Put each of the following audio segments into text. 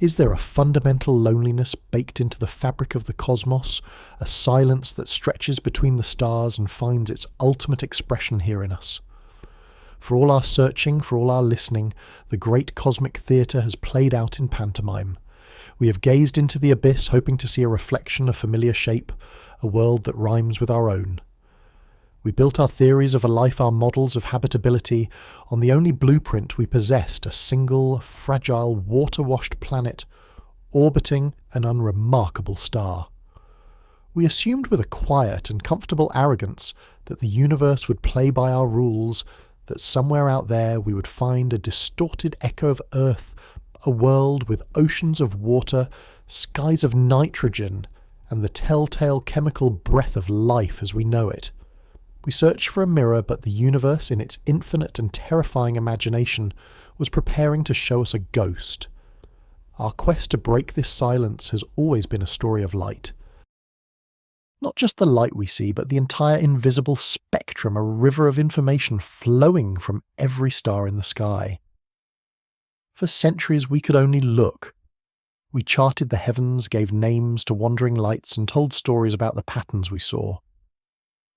Is there a fundamental loneliness baked into the fabric of the cosmos, a silence that stretches between the stars and finds its ultimate expression here in us? For all our searching, for all our listening, the great cosmic theatre has played out in pantomime. We have gazed into the abyss hoping to see a reflection of familiar shape, a world that rhymes with our own. We built our theories of a life, our models of habitability, on the only blueprint we possessed, a single, fragile, water-washed planet orbiting an unremarkable star. We assumed with a quiet and comfortable arrogance that the universe would play by our rules, that somewhere out there we would find a distorted echo of Earth, a world with oceans of water, skies of nitrogen, and the telltale chemical breath of life as we know it. We searched for a mirror, but the universe, in its infinite and terrifying imagination, was preparing to show us a ghost. Our quest to break this silence has always been a story of light. Not just the light we see, but the entire invisible spectrum, a river of information flowing from every star in the sky. For centuries we could only look. We charted the heavens, gave names to wandering lights, and told stories about the patterns we saw.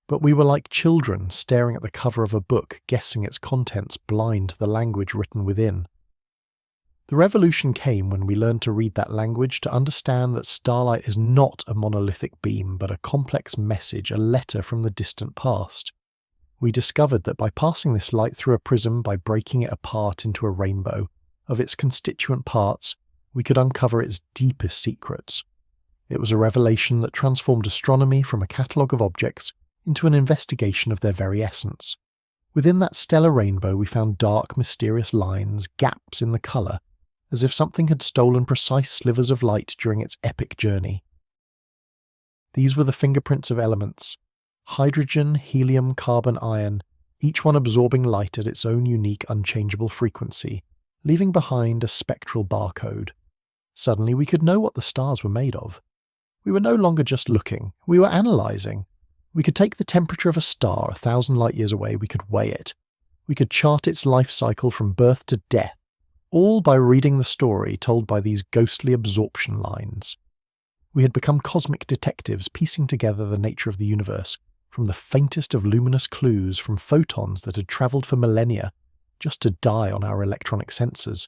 But we were like children staring at the cover of a book, guessing its contents blind to the language written within. The revolution came when we learned to read that language, to understand that starlight is not a monolithic beam, but a complex message, a letter from the distant past. We discovered that by passing this light through a prism, by breaking it apart into a rainbow of its constituent parts, we could uncover its deepest secrets. It was a revelation that transformed astronomy from a catalogue of objects into an investigation of their very essence. Within that stellar rainbow we found dark, mysterious lines, gaps in the colour, as if something had stolen precise slivers of light during its epic journey. These were the fingerprints of elements: hydrogen, helium, carbon, iron, each one absorbing light at its own unique, unchangeable frequency, leaving behind a spectral barcode. Suddenly we could know what the stars were made of. We were no longer just looking, we were analysing. We could take the temperature of a star 1,000 light-years away, we could weigh it. We could chart its life cycle from birth to death, all by reading the story told by these ghostly absorption lines. We had become cosmic detectives, piecing together the nature of the universe, from the faintest of luminous clues, from photons that had travelled for millennia, just to die on our electronic sensors.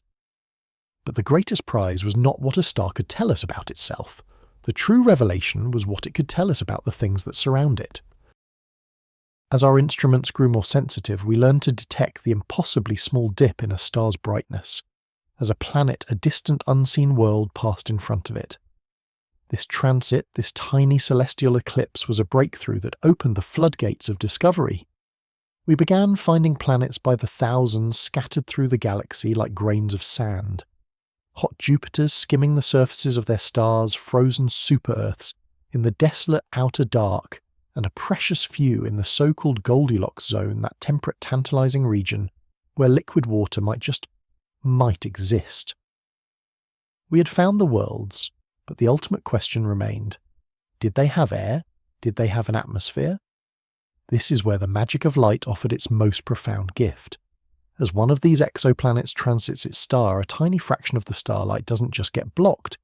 But the greatest prize was not what a star could tell us about itself. The true revelation was what it could tell us about the things that surround it. As our instruments grew more sensitive, we learned to detect the impossibly small dip in a star's brightness, as a planet, a distant unseen world, passed in front of it. This transit, this tiny celestial eclipse, was a breakthrough that opened the floodgates of discovery. We began finding planets by the thousands scattered through the galaxy like grains of sand. Hot Jupiters skimming the surfaces of their stars, frozen super-Earths in the desolate outer dark, and a precious few in the so-called Goldilocks zone, that temperate, tantalizing region where liquid water might exist. We had found the worlds, but the ultimate question remained. Did they have air? Did they have an atmosphere? This is where the magic of light offered its most profound gift. As one of these exoplanets transits its star, a tiny fraction of the starlight doesn't just get blocked.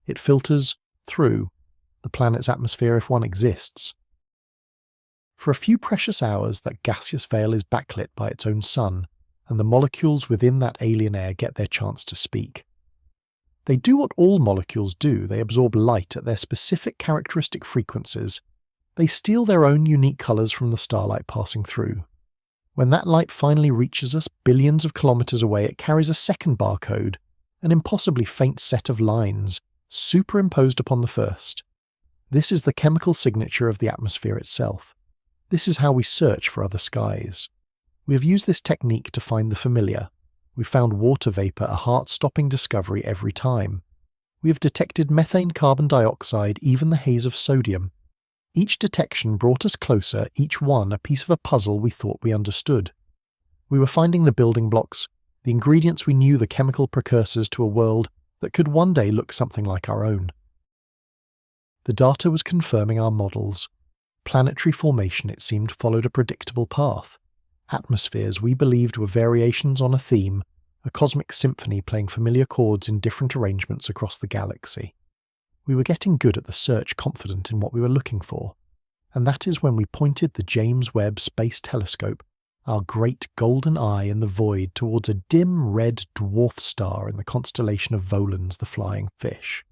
It filters through the planet's atmosphere if one exists. For a few precious hours, that gaseous veil is backlit by its own sun, and the molecules within that alien air get their chance to speak. They do what all molecules do: they absorb light at their specific characteristic frequencies. They steal their own unique colours from the starlight passing through. When that light finally reaches us billions of kilometres away, it carries a second barcode, an impossibly faint set of lines, superimposed upon the first. This is the chemical signature of the atmosphere itself. This is how we search for other skies. We have used this technique to find the familiar. We found water vapour a heart-stopping discovery every time. We have detected methane, carbon dioxide, even the haze of sodium. Each detection brought us closer, each one a piece of a puzzle we thought we understood. We were finding the building blocks, the ingredients we knew, the chemical precursors to a world that could one day look something like our own. The data was confirming our models. Planetary formation, it seemed, followed a predictable path. Atmospheres we believed were variations on a theme, a cosmic symphony playing familiar chords in different arrangements across the galaxy. We were getting good at the search, confident in what we were looking for, and that is when we pointed the James Webb Space Telescope, our great golden eye in the void, towards a dim red dwarf star in the constellation of Volans, the flying fish.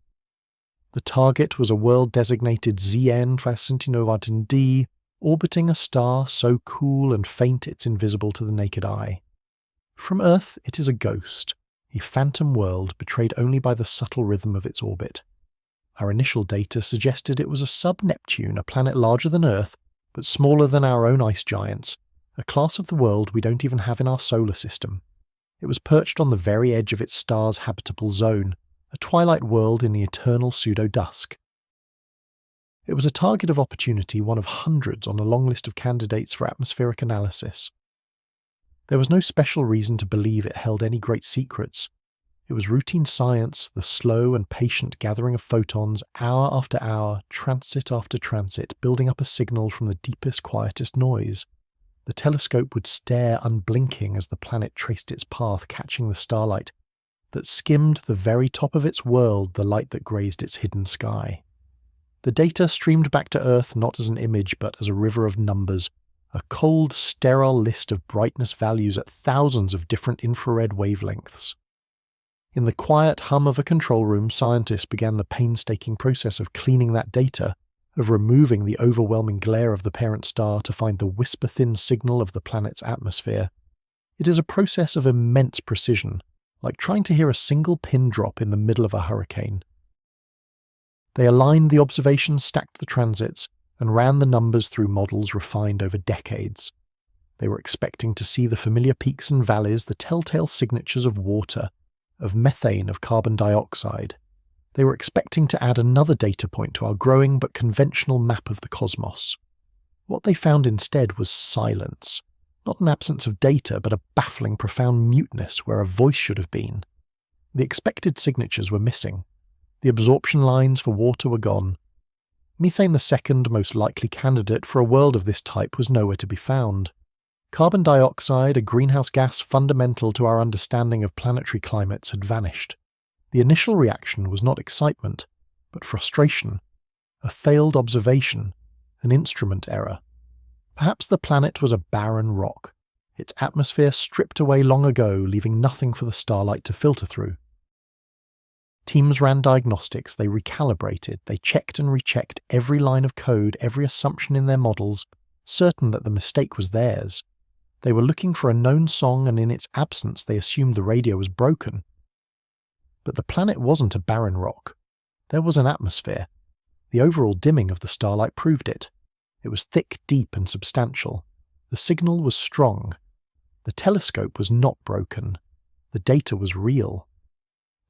The target was a world-designated ZN 509 D, orbiting a star so cool and faint it's invisible to the naked eye. From Earth, it is a ghost, a phantom world betrayed only by the subtle rhythm of its orbit. Our initial data suggested it was a sub-Neptune, a planet larger than Earth, but smaller than our own ice giants, a class of the world we don't even have in our solar system. It was perched on the very edge of its star's habitable zone, a twilight world in the eternal pseudo-dusk. It was a target of opportunity, one of hundreds on a long list of candidates for atmospheric analysis. There was no special reason to believe it held any great secrets. It was routine science, the slow and patient gathering of photons, hour after hour, transit after transit, building up a signal from the deepest, quietest noise. The telescope would stare unblinking as the planet traced its path, catching the starlight that skimmed the very top of its world, the light that grazed its hidden sky. The data streamed back to Earth not as an image but as a river of numbers, a cold, sterile list of brightness values at thousands of different infrared wavelengths. In the quiet hum of a control room, scientists began the painstaking process of cleaning that data, of removing the overwhelming glare of the parent star to find the whisper-thin signal of the planet's atmosphere. It is a process of immense precision, like trying to hear a single pin drop in the middle of a hurricane. They aligned the observations, stacked the transits, and ran the numbers through models refined over decades. They were expecting to see the familiar peaks and valleys, the telltale signatures of water, of methane, of carbon dioxide. They were expecting to add another data point to our growing but conventional map of the cosmos. What they found instead was silence. Not an absence of data, but a baffling, profound muteness where a voice should have been. The expected signatures were missing. The absorption lines for water were gone. Methane, the second most likely candidate for a world of this type, was nowhere to be found. Carbon dioxide, a greenhouse gas fundamental to our understanding of planetary climates, had vanished. The initial reaction was not excitement, but frustration, a failed observation, an instrument error. Perhaps the planet was a barren rock, its atmosphere stripped away long ago, leaving nothing for the starlight to filter through. Teams ran diagnostics, they recalibrated, they checked and rechecked every line of code, every assumption in their models, certain that the mistake was theirs. They were looking for a known song, and in its absence they assumed the radio was broken. But the planet wasn't a barren rock. There was an atmosphere. The overall dimming of the starlight proved it. It was thick, deep, and substantial. The signal was strong. The telescope was not broken. The data was real.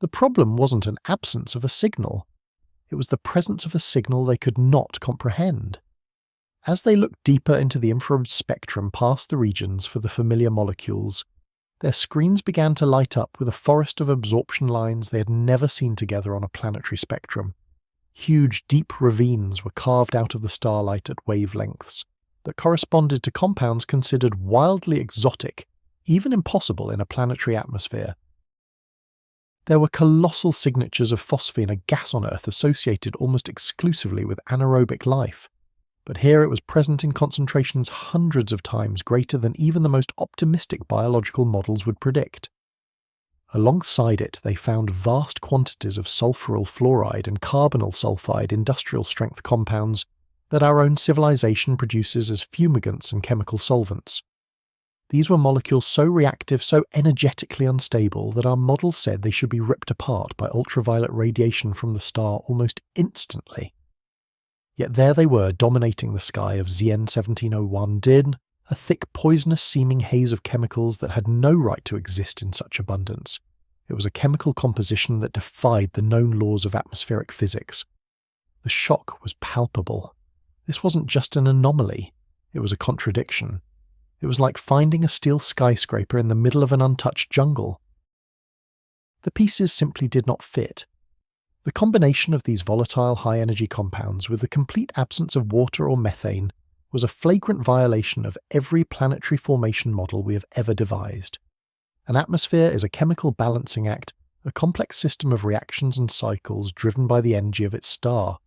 The problem wasn't an absence of a signal. It was the presence of a signal they could not comprehend. As they looked deeper into the infrared spectrum past the regions for the familiar molecules, their screens began to light up with a forest of absorption lines they had never seen together on a planetary spectrum. Huge, deep ravines were carved out of the starlight at wavelengths that corresponded to compounds considered wildly exotic, even impossible in a planetary atmosphere. There were colossal signatures of phosphine, a gas on Earth associated almost exclusively with anaerobic life, but here it was present in concentrations hundreds of times greater than even the most optimistic biological models would predict. Alongside it, they found vast quantities of sulfuryl fluoride and carbonyl sulfide industrial-strength compounds that our own civilization produces as fumigants and chemical solvents. These were molecules so reactive, so energetically unstable, that our models said they should be ripped apart by ultraviolet radiation from the star almost instantly. Yet there they were, dominating the sky of ZN 1701 DIN, a thick, poisonous-seeming haze of chemicals that had no right to exist in such abundance. It was a chemical composition that defied the known laws of atmospheric physics. The shock was palpable. This wasn't just an anomaly, it was a contradiction. It was like finding a steel skyscraper in the middle of an untouched jungle. The pieces simply did not fit. The combination of these volatile high-energy compounds with the complete absence of water or methane was a flagrant violation of every planetary formation model we have ever devised. An atmosphere is a chemical balancing act, a complex system of reactions and cycles driven by the energy of its star.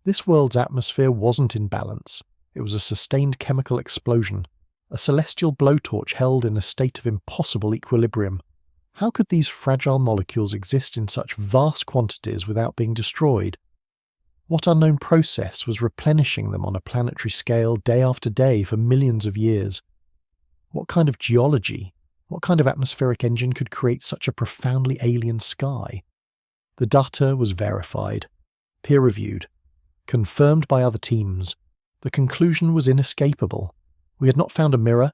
This world's atmosphere wasn't in balance. It was a sustained chemical explosion, a celestial blowtorch held in a state of impossible equilibrium. How could these fragile molecules exist in such vast quantities without being destroyed? What unknown process was replenishing them on a planetary scale day after day for millions of years? What kind of geology, what kind of atmospheric engine could create such a profoundly alien sky? The data was verified, peer-reviewed, confirmed by other teams. The conclusion was inescapable. We had not found a mirror.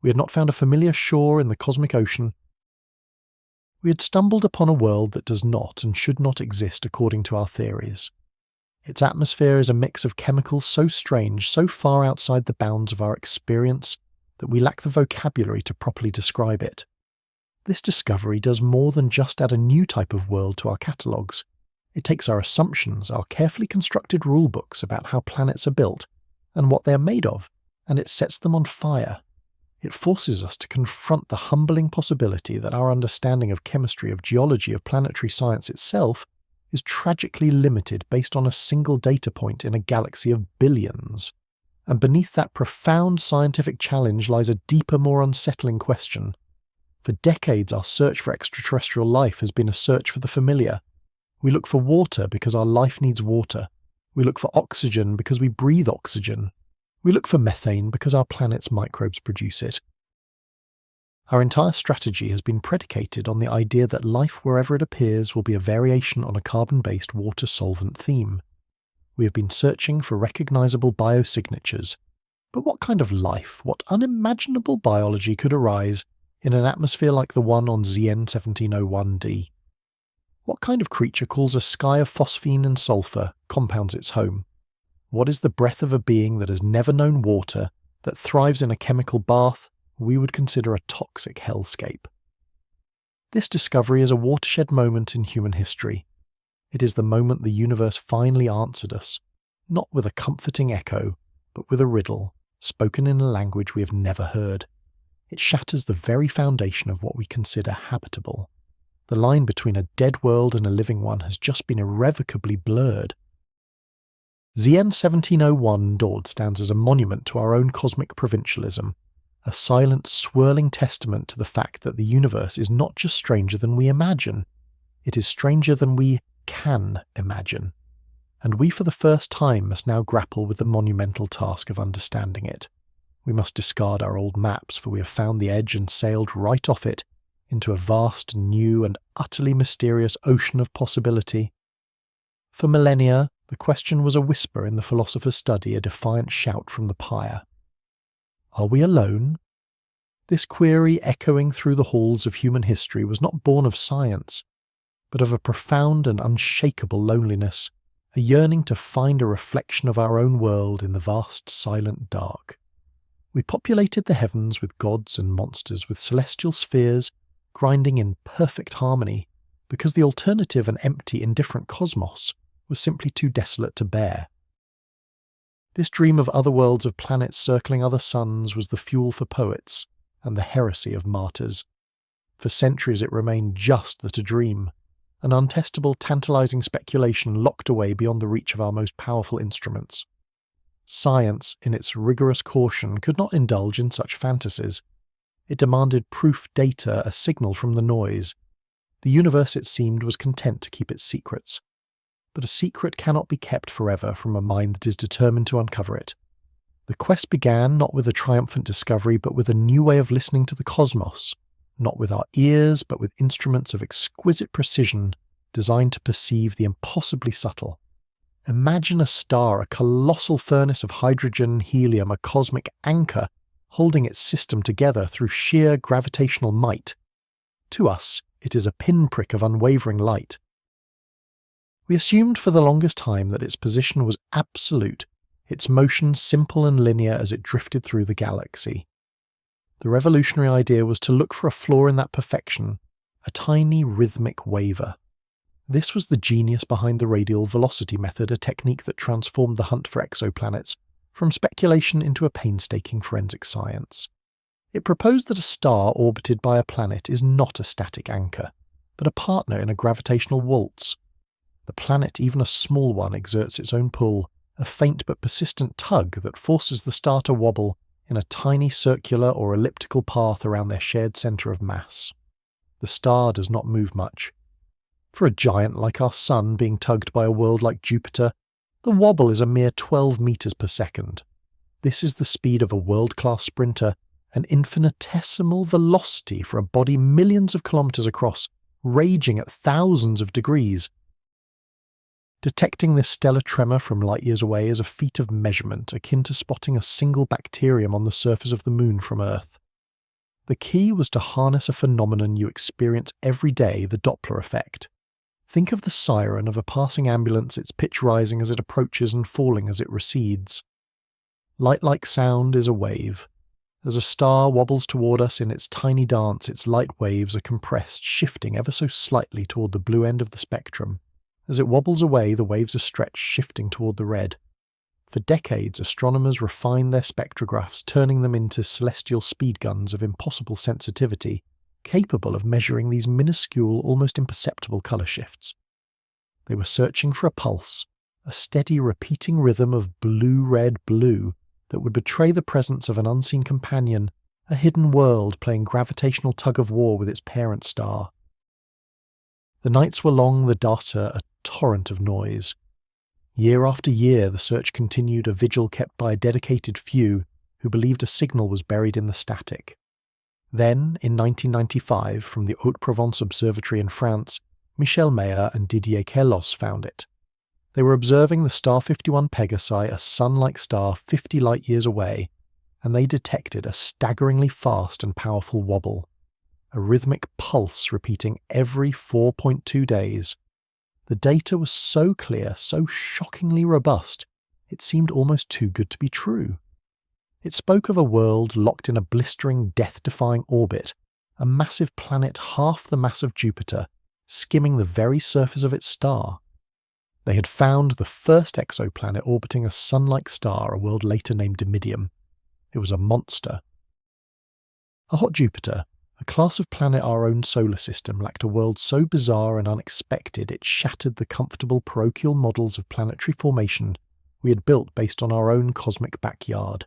We had not found a familiar shore in the cosmic ocean. We had stumbled upon a world that does not and should not exist according to our theories. Its atmosphere is a mix of chemicals so strange, so far outside the bounds of our experience, that we lack the vocabulary to properly describe it. This discovery does more than just add a new type of world to our catalogues. It takes our assumptions, our carefully constructed rulebooks about how planets are built and what they are made of, and it sets them on fire. It forces us to confront the humbling possibility that our understanding of chemistry, of geology, of planetary science itself is tragically limited based on a single data point in a galaxy of billions. And beneath that profound scientific challenge lies a deeper, more unsettling question. For decades, our search for extraterrestrial life has been a search for the familiar. We look for water because our life needs water. We look for oxygen because we breathe oxygen. We look for methane because our planet's microbes produce it. Our entire strategy has been predicated on the idea that life wherever it appears will be a variation on a carbon-based water solvent theme. We have been searching for recognizable biosignatures. But what kind of life, what unimaginable biology could arise in an atmosphere like the one on ZN 1701d? What kind of creature calls a sky of phosphine and sulfur compounds its home? What is the breath of a being that has never known water, that thrives in a chemical bath we would consider a toxic hellscape? This discovery is a watershed moment in human history. It is the moment the universe finally answered us, not with a comforting echo, but with a riddle, spoken in a language we have never heard. It shatters the very foundation of what we consider habitable. The line between a dead world and a living one has just been irrevocably blurred. ZN 1701 Dord stands as a monument to our own cosmic provincialism, a silent, swirling testament to the fact that the universe is not just stranger than we imagine, it is stranger than we can imagine. And we for the first time must now grapple with the monumental task of understanding it. We must discard our old maps, for we have found the edge and sailed right off it into a vast, new and utterly mysterious ocean of possibility. For millennia, the question was a whisper in the philosopher's study, a defiant shout from the pyre. Are we alone? This query echoing through the halls of human history was not born of science, but of a profound and unshakable loneliness, a yearning to find a reflection of our own world in the vast silent dark. We populated the heavens with gods and monsters, with celestial spheres grinding in perfect harmony, because the alternative, an empty, indifferent cosmos, was simply too desolate to bear. This dream of other worlds of planets circling other suns was the fuel for poets and the heresy of martyrs. For centuries it remained just that a dream, an untestable, tantalizing speculation locked away beyond the reach of our most powerful instruments. Science, in its rigorous caution, could not indulge in such fantasies. It demanded proof data, a signal from the noise. The universe, it seemed, was content to keep its secrets. But a secret cannot be kept forever from a mind that is determined to uncover it. The quest began not with a triumphant discovery, but with a new way of listening to the cosmos, not with our ears, but with instruments of exquisite precision designed to perceive the impossibly subtle. Imagine a star, a colossal furnace of hydrogen, helium, a cosmic anchor, holding its system together through sheer gravitational might. To us, it is a pinprick of unwavering light. We assumed for the longest time that its position was absolute, its motion simple and linear as it drifted through the galaxy. The revolutionary idea was to look for a flaw in that perfection, a tiny rhythmic waver. This was the genius behind the radial velocity method, a technique that transformed the hunt for exoplanets from speculation into a painstaking forensic science. It proposed that a star orbited by a planet is not a static anchor, but a partner in a gravitational waltz. The planet, even a small one, exerts its own pull, a faint but persistent tug that forces the star to wobble in a tiny circular or elliptical path around their shared centre of mass. The star does not move much. For a giant like our Sun being tugged by a world like Jupiter, the wobble is a mere 12 metres per second. This is the speed of a world-class sprinter, an infinitesimal velocity for a body millions of kilometres across, raging at thousands of degrees. Detecting this stellar tremor from light years away is a feat of measurement akin to spotting a single bacterium on the surface of the Moon from Earth. The key was to harness a phenomenon you experience every day, the Doppler effect. Think of the siren of a passing ambulance, its pitch rising as it approaches and falling as it recedes. Light-like sound is a wave. As a star wobbles toward us in its tiny dance, its light waves are compressed, shifting ever so slightly toward the blue end of the spectrum. As it wobbles away, the waves are stretched, shifting toward the red. For decades, astronomers refined their spectrographs, turning them into celestial speed guns of impossible sensitivity, capable of measuring these minuscule, almost imperceptible colour shifts. They were searching for a pulse, a steady repeating rhythm of blue-red-blue that would betray the presence of an unseen companion, a hidden world playing gravitational tug-of-war with its parent star. The nights were long, the data a torrent of noise. Year after year the search continued, a vigil kept by a dedicated few who believed a signal was buried in the static. Then, in 1995, from the Haute-Provence Observatory in France, Michel Mayer and Didier Queloz found it. They were observing the star 51 Pegasi, a sun-like star 50 light-years away, and they detected a staggeringly fast and powerful wobble, a rhythmic pulse repeating every 4.2 days. The data was so clear, so shockingly robust, it seemed almost too good to be true. It spoke of a world locked in a blistering, death-defying orbit, a massive planet half the mass of Jupiter, skimming the very surface of its star. They had found the first exoplanet orbiting a sun-like star, a world later named Dimidium. It was a monster. A hot Jupiter, a class of planet our own solar system, lacked a world so bizarre and unexpected it shattered the comfortable parochial models of planetary formation we had built based on our own cosmic backyard.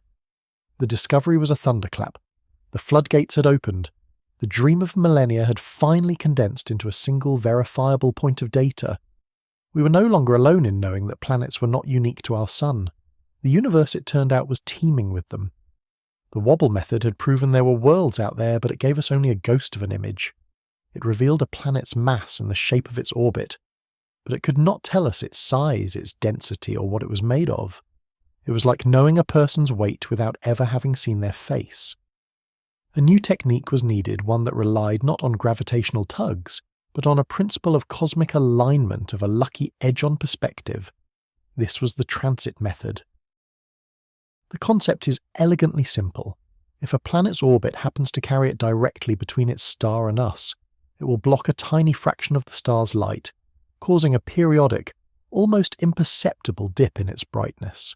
The discovery was a thunderclap. The floodgates had opened. The dream of millennia had finally condensed into a single verifiable point of data. We were no longer alone in knowing that planets were not unique to our Sun. The universe, it turned out, was teeming with them. The wobble method had proven there were worlds out there, but it gave us only a ghost of an image. It revealed a planet's mass and the shape of its orbit, but it could not tell us its size, its density, or what it was made of. It was like knowing a person's weight without ever having seen their face. A new technique was needed, one that relied not on gravitational tugs, but on a principle of cosmic alignment, of a lucky edge on perspective. This was the transit method. The concept is elegantly simple. If a planet's orbit happens to carry it directly between its star and us, it will block a tiny fraction of the star's light, causing a periodic, almost imperceptible dip in its brightness.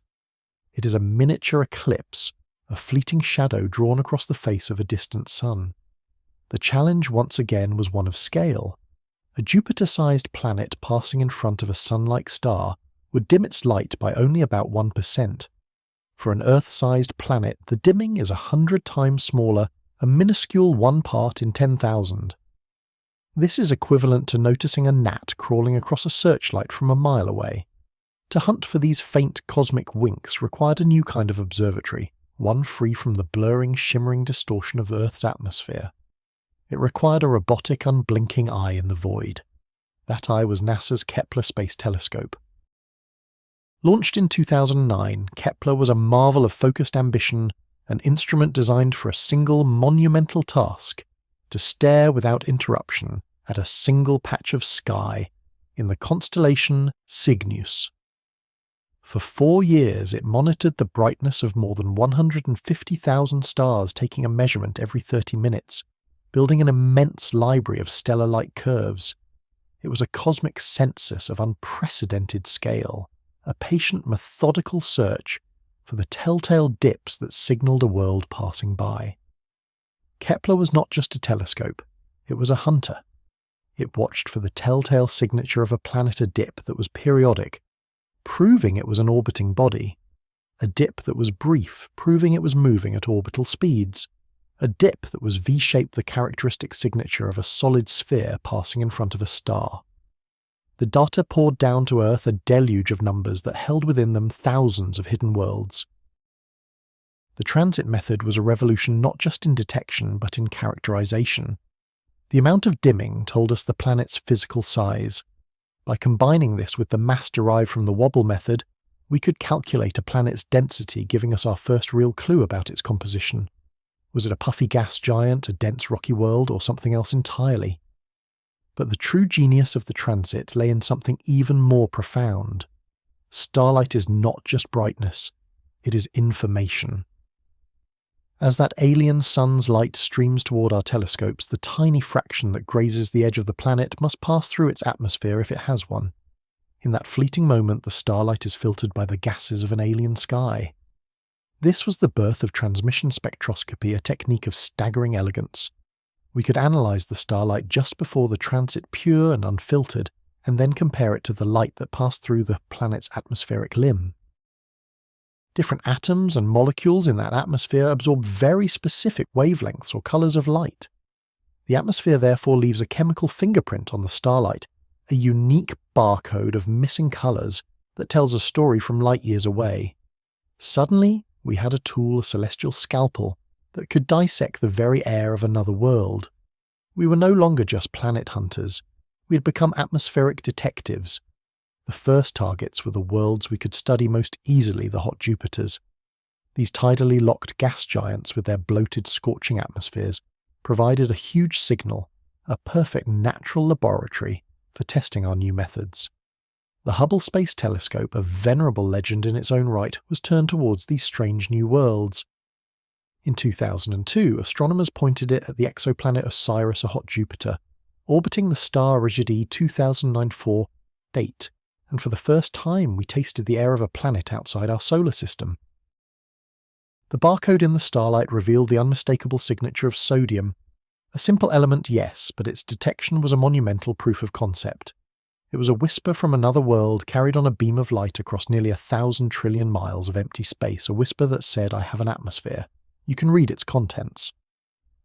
It is a miniature eclipse, a fleeting shadow drawn across the face of a distant sun. The challenge once again was one of scale. A Jupiter-sized planet passing in front of a sun-like star would dim its light by only about 1%. For an Earth-sized planet, the dimming is 100 times smaller, a minuscule 1 part in 10,000. This is equivalent to noticing a gnat crawling across a searchlight from a mile away. To hunt for these faint cosmic winks required a new kind of observatory, one free from the blurring, shimmering distortion of Earth's atmosphere. It required a robotic, unblinking eye in the void. That eye was NASA's Kepler Space Telescope. Launched in 2009, Kepler was a marvel of focused ambition, an instrument designed for a single monumental task, to stare without interruption at a single patch of sky in the constellation Cygnus. For 4 years it monitored the brightness of more than 150,000 stars, taking a measurement every 30 minutes, building an immense library of stellar light curves. It was a cosmic census of unprecedented scale, a patient, methodical search for the telltale dips that signalled a world passing by. Kepler was not just a telescope, it was a hunter. It watched for the telltale signature of a planet dip that was periodic, proving it was an orbiting body, a dip that was brief, proving it was moving at orbital speeds, a dip that was V-shaped, the characteristic signature of a solid sphere passing in front of a star. The data poured down to Earth a deluge of numbers that held within them thousands of hidden worlds. The transit method was a revolution not just in detection but in characterization. The amount of dimming told us the planet's physical size. By combining this with the mass derived from the wobble method, we could calculate a planet's density, giving us our first real clue about its composition. Was it a puffy gas giant, a dense rocky world, or something else entirely? But the true genius of the transit lay in something even more profound. Starlight is not just brightness, it is information. As that alien sun's light streams toward our telescopes, the tiny fraction that grazes the edge of the planet must pass through its atmosphere if it has one. In that fleeting moment, the starlight is filtered by the gases of an alien sky. This was the birth of transmission spectroscopy, a technique of staggering elegance. We could analyze the starlight just before the transit, pure and unfiltered, and then compare it to the light that passed through the planet's atmospheric limb. Different atoms and molecules in that atmosphere absorb very specific wavelengths or colors of light. The atmosphere therefore leaves a chemical fingerprint on the starlight, a unique barcode of missing colors that tells a story from light years away. Suddenly, we had a tool, a celestial scalpel, that could dissect the very air of another world. We were no longer just planet hunters. We had become atmospheric detectives. The first targets were the worlds we could study most easily, the hot Jupiters. These tidally locked gas giants with their bloated, scorching atmospheres provided a huge signal, a perfect natural laboratory for testing our new methods. The Hubble Space Telescope, a venerable legend in its own right, was turned towards these strange new worlds. In 2002, astronomers pointed it at the exoplanet Osiris, a hot Jupiter, orbiting the star Rigid 2094 date, and for the first time we tasted the air of a planet outside our solar system. The barcode in the starlight revealed the unmistakable signature of sodium. A simple element, yes, but its detection was a monumental proof of concept. It was a whisper from another world carried on a beam of light across nearly 1,000 trillion miles of empty space, a whisper that said, "I have an atmosphere. You can read its contents."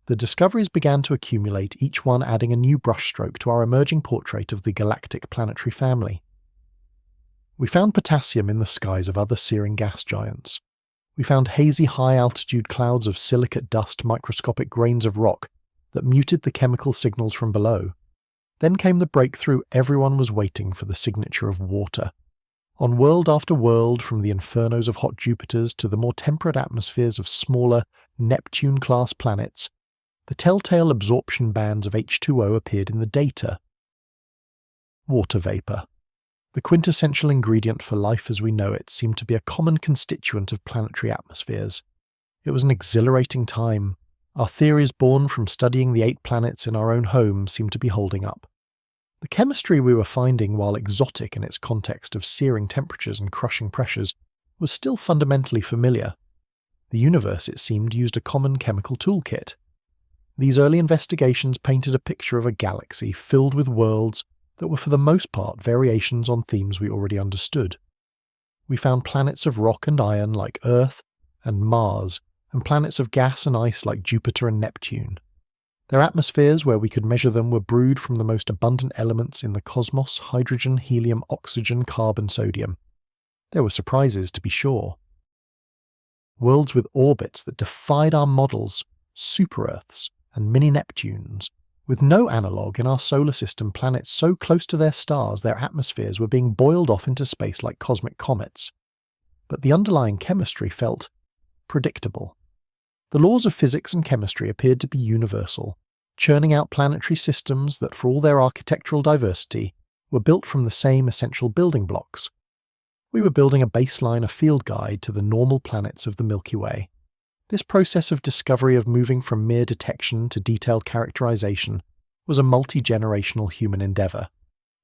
The discoveries began to accumulate, each one adding a new brushstroke to our emerging portrait of the galactic planetary family. We found potassium in the skies of other searing gas giants. We found hazy high-altitude clouds of silicate dust, microscopic grains of rock that muted the chemical signals from below. Then came the breakthrough everyone was waiting for, the signature of water. On world after world, from the infernos of hot Jupiters to the more temperate atmospheres of smaller, Neptune-class planets, the telltale absorption bands of H2O appeared in the data. Water vapor. The quintessential ingredient for life as we know it seemed to be a common constituent of planetary atmospheres. It was an exhilarating time. Our theories born from studying the 8 planets in our own home seemed to be holding up. The chemistry we were finding, while exotic in its context of searing temperatures and crushing pressures, was still fundamentally familiar. The universe, it seemed, used a common chemical toolkit. These early investigations painted a picture of a galaxy filled with worlds that were for the most part variations on themes we already understood. We found planets of rock and iron like Earth and Mars, and planets of gas and ice like Jupiter and Neptune. Their atmospheres, where we could measure them, were brewed from the most abundant elements in the cosmos: hydrogen, helium, oxygen, carbon, sodium. There were surprises, to be sure. Worlds with orbits that defied our models, super-Earths and mini-Neptunes, with no analogue in our solar system, planets so close to their stars their atmospheres were being boiled off into space like cosmic comets. But the underlying chemistry felt predictable. The laws of physics and chemistry appeared to be universal, churning out planetary systems that, for all their architectural diversity, were built from the same essential building blocks. We were building a baseline, a field guide to the normal planets of the Milky Way. This process of discovery, of moving from mere detection to detailed characterization, was a multi-generational human endeavor.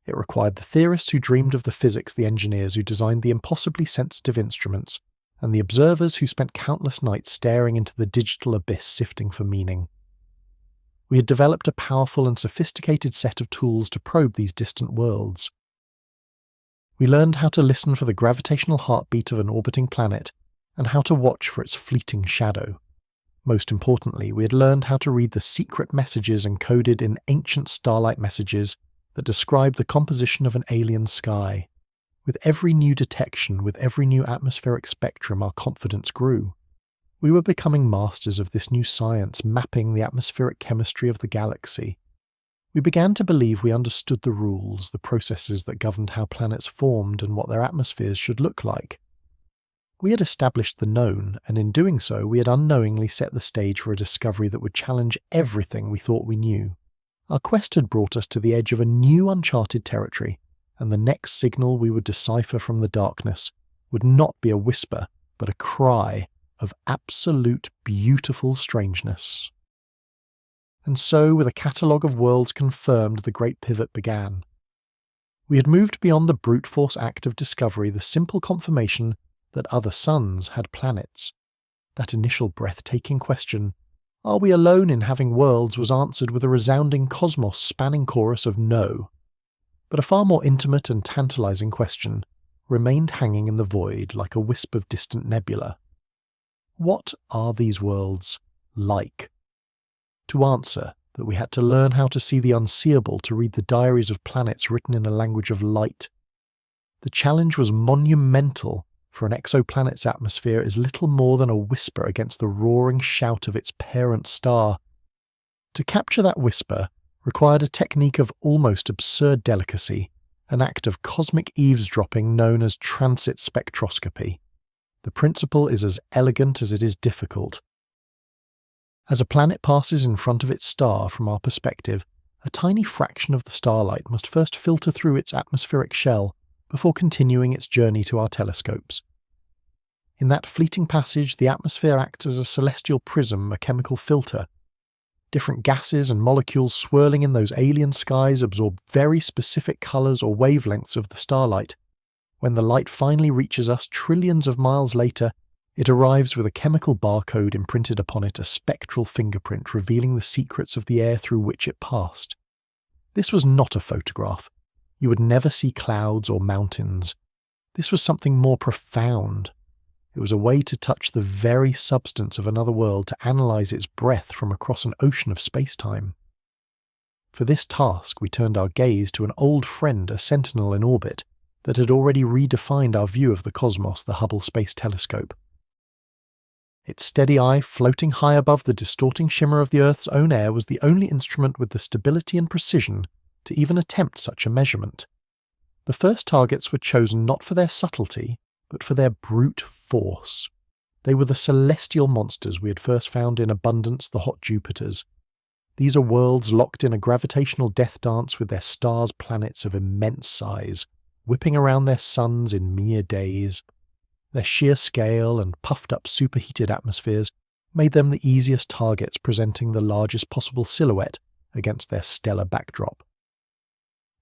It required the theorists who dreamed of the physics, the engineers who designed the impossibly sensitive instruments, and the observers who spent countless nights staring into the digital abyss sifting for meaning. we had developed a powerful and sophisticated set of tools to probe these distant worlds. We learned how to listen for the gravitational heartbeat of an orbiting planet, and how to watch for its fleeting shadow. Most importantly, we had learned how to read the secret messages encoded in ancient starlight messages that describe the composition of an alien sky. With every new detection, with every new atmospheric spectrum, our confidence grew. We were becoming masters of this new science, mapping the atmospheric chemistry of the galaxy. We began to believe we understood the rules, the processes that governed how planets formed and what their atmospheres should look like. We had established the known, and in doing so, we had unknowingly set the stage for a discovery that would challenge everything we thought we knew. Our quest had brought us to the edge of a new uncharted territory, and the next signal we would decipher from the darkness would not be a whisper, but a cry of absolute beautiful strangeness. And so, with a catalogue of worlds confirmed, the great pivot began. We had moved beyond the brute force act of discovery, the simple confirmation that other suns had planets. That initial breathtaking question, "Are we alone in having worlds?" was answered with a resounding cosmos-spanning chorus of no. But a far more intimate and tantalizing question remained hanging in the void like a wisp of distant nebula. What are these worlds like? To answer that, we had to learn how to see the unseeable, to read the diaries of planets written in a language of light. The challenge was monumental, for an exoplanet's atmosphere is little more than a whisper against the roaring shout of its parent star. To capture that whisper required a technique of almost absurd delicacy, an act of cosmic eavesdropping known as transit spectroscopy. The principle is as elegant as it is difficult. As a planet passes in front of its star, from our perspective, a tiny fraction of the starlight must first filter through its atmospheric shell before continuing its journey to our telescopes. In that fleeting passage, the atmosphere acts as a celestial prism, a chemical filter. Different gases and molecules swirling in those alien skies absorb very specific colours or wavelengths of the starlight. When the light finally reaches us trillions of miles later, it arrives with a chemical barcode imprinted upon it, a spectral fingerprint revealing the secrets of the air through which it passed. This was not a photograph. You would never see clouds or mountains. This was something more profound. It was a way to touch the very substance of another world, to analyse its breath from across an ocean of space-time. For this task, we turned our gaze to an old friend, a sentinel in orbit, that had already redefined our view of the cosmos, the Hubble Space Telescope. Its steady eye, floating high above the distorting shimmer of the Earth's own air, was the only instrument with the stability and precision to even attempt such a measurement. The first targets were chosen not for their subtlety, but for their brute force. They were the celestial monsters we had first found in abundance, the hot Jupiters. These are worlds locked in a gravitational death dance with their stars' planets of immense size, whipping around their suns in mere days. Their sheer scale and puffed-up superheated atmospheres made them the easiest targets, presenting the largest possible silhouette against their stellar backdrop.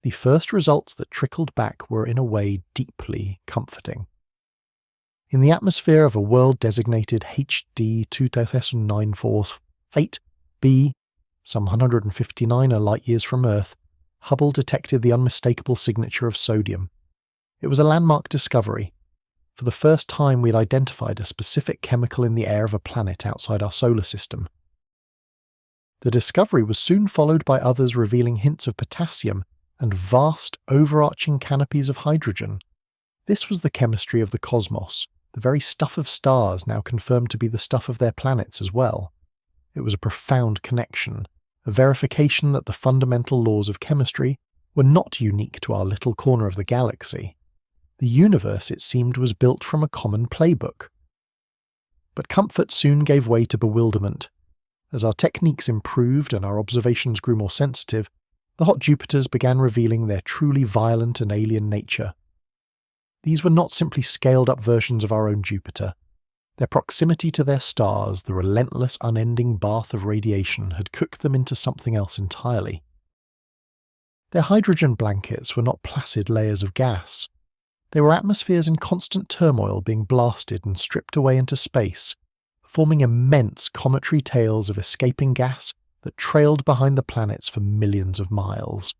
The first results that trickled back were in a way deeply comforting. In the atmosphere of a world designated HD 2094 Fate B, some 159 light-years from Earth, Hubble detected the unmistakable signature of sodium. It was a landmark discovery. For the first time, we had identified a specific chemical in the air of a planet outside our solar system. The discovery was soon followed by others revealing hints of potassium and vast, overarching canopies of hydrogen. This was the chemistry of the cosmos, the very stuff of stars now confirmed to be the stuff of their planets as well. It was a profound connection, a verification that the fundamental laws of chemistry were not unique to our little corner of the galaxy. The universe, it seemed, was built from a common playbook. But comfort soon gave way to bewilderment. As our techniques improved and our observations grew more sensitive, the hot Jupiters began revealing their truly violent and alien nature. These were not simply scaled-up versions of our own Jupiter. Their proximity to their stars, the relentless, unending bath of radiation, had cooked them into something else entirely. Their hydrogen blankets were not placid layers of gas. They were atmospheres in constant turmoil being blasted and stripped away into space, forming immense cometary tails of escaping gas that trailed behind the planets for millions of miles.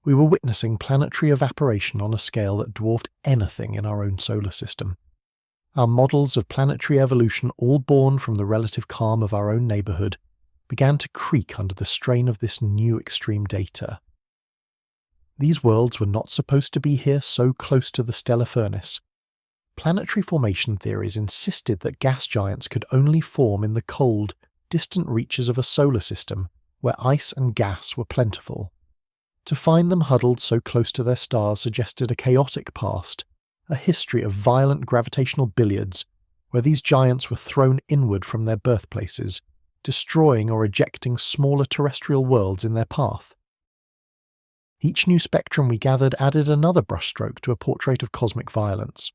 We were witnessing planetary evaporation on a scale that dwarfed anything in our own solar system. Our models of planetary evolution, all born from the relative calm of our own neighbourhood, began to creak under the strain of this new extreme data. These worlds were not supposed to be here so close to the stellar furnace. Planetary formation theories insisted that gas giants could only form in the cold, distant reaches of a solar system where ice and gas were plentiful. To find them huddled so close to their stars suggested a chaotic past, a history of violent gravitational billiards where these giants were thrown inward from their birthplaces, destroying or ejecting smaller terrestrial worlds in their path. Each new spectrum we gathered added another brushstroke to a portrait of cosmic violence.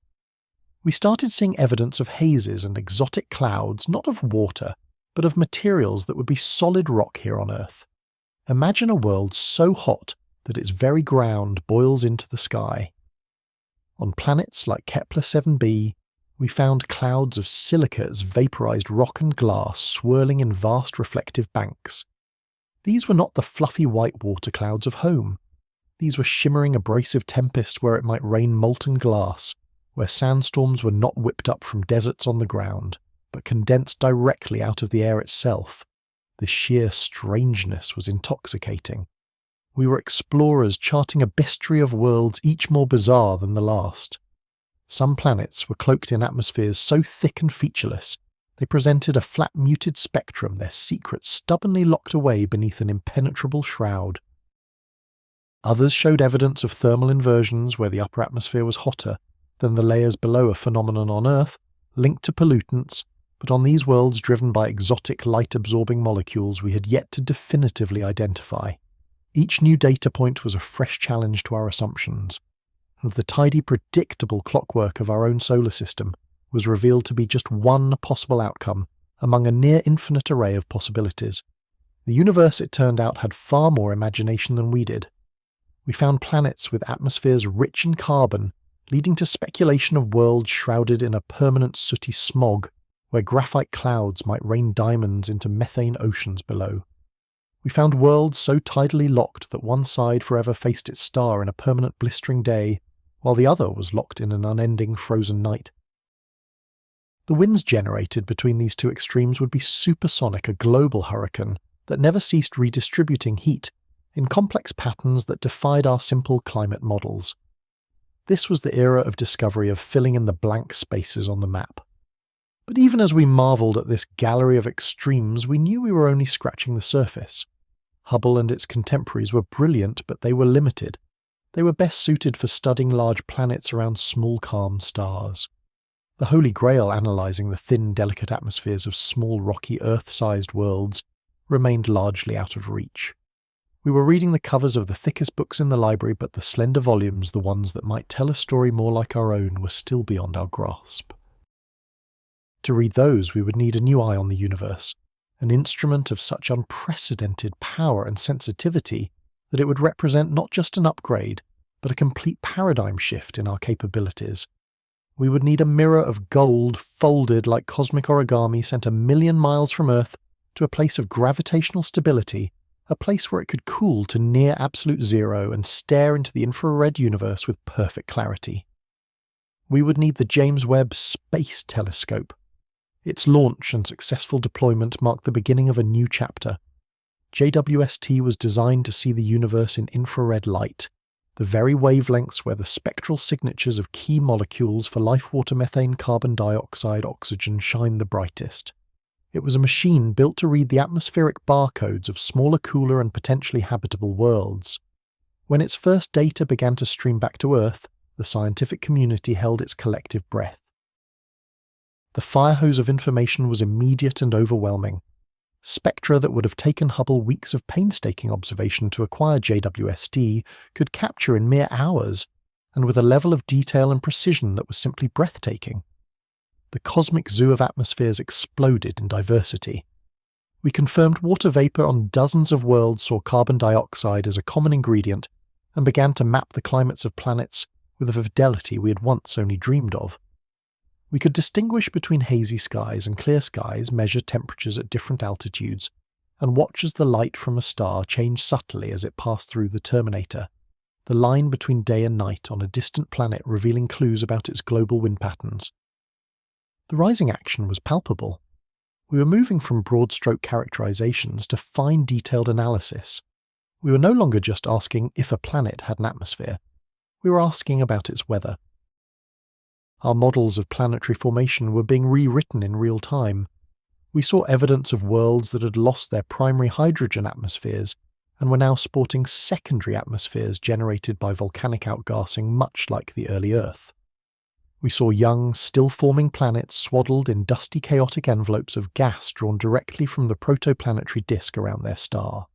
We started seeing evidence of hazes and exotic clouds, not of water, but of materials that would be solid rock here on Earth. Imagine a world so hot that its very ground boils into the sky. On planets like Kepler 7b, we found clouds of silicates, vaporized rock and glass swirling in vast reflective banks. These were not the fluffy white water clouds of home. These were shimmering abrasive tempests where it might rain molten glass, where sandstorms were not whipped up from deserts on the ground, but condensed directly out of the air itself. The sheer strangeness was intoxicating. We were explorers charting a bestiary of worlds each more bizarre than the last. Some planets were cloaked in atmospheres so thick and featureless, they presented a flat muted spectrum, their secrets stubbornly locked away beneath an impenetrable shroud. Others showed evidence of thermal inversions where the upper atmosphere was hotter than the layers below, a phenomenon on Earth linked to pollutants, but on these worlds driven by exotic light-absorbing molecules we had yet to definitively identify. Each new data point was a fresh challenge to our assumptions, and the tidy, predictable clockwork of our own solar system was revealed to be just one possible outcome among a near-infinite array of possibilities. The universe, it turned out, had far more imagination than we did. We found planets with atmospheres rich in carbon, leading to speculation of worlds shrouded in a permanent sooty smog, where graphite clouds might rain diamonds into methane oceans below. We found worlds so tidally locked that one side forever faced its star in a permanent blistering day, while the other was locked in an unending frozen night. The winds generated between these two extremes would be supersonic, a global hurricane that never ceased redistributing heat in complex patterns that defied our simple climate models. This was the era of discovery, of filling in the blank spaces on the map. But even as we marvelled at this gallery of extremes, we knew we were only scratching the surface. Hubble and its contemporaries were brilliant, but they were limited. They were best suited for studying large planets around small, calm stars. The Holy Grail, analysing the thin, delicate atmospheres of small, rocky, Earth-sized worlds, remained largely out of reach. We were reading the covers of the thickest books in the library, but the slender volumes, the ones that might tell a story more like our own, were still beyond our grasp. To read those, we would need a new eye on the universe, an instrument of such unprecedented power and sensitivity that it would represent not just an upgrade, but a complete paradigm shift in our capabilities. We would need a mirror of gold folded like cosmic origami, sent 1,000,000 miles from Earth to a place of gravitational stability, a place where it could cool to near absolute zero and stare into the infrared universe with perfect clarity. We would need the James Webb Space Telescope. Its launch and successful deployment marked the beginning of a new chapter. JWST was designed to see the universe in infrared light, the very wavelengths where the spectral signatures of key molecules for life, water, methane, carbon dioxide, oxygen shine the brightest. It was a machine built to read the atmospheric barcodes of smaller, cooler and potentially habitable worlds. When its first data began to stream back to Earth, the scientific community held its collective breath. The fire hose of information was immediate and overwhelming. Spectra that would have taken Hubble weeks of painstaking observation to acquire JWST could capture in mere hours, and with a level of detail and precision that was simply breathtaking. The cosmic zoo of atmospheres exploded in diversity. We confirmed water vapour on dozens of worlds saw carbon dioxide as a common ingredient, and began to map the climates of planets with a fidelity we had once only dreamed of. We could distinguish between hazy skies and clear skies, measure temperatures at different altitudes, and watch as the light from a star changed subtly as it passed through the terminator, the line between day and night on a distant planet revealing clues about its global wind patterns. The rising action was palpable. We were moving from broad-stroke characterizations to fine detailed analysis. We were no longer just asking if a planet had an atmosphere. We were asking about its weather. Our models of planetary formation were being rewritten in real time. We saw evidence of worlds that had lost their primary hydrogen atmospheres and were now sporting secondary atmospheres generated by volcanic outgassing much like the early Earth. We saw young, still-forming planets swaddled in dusty chaotic envelopes of gas drawn directly from the protoplanetary disk around their star.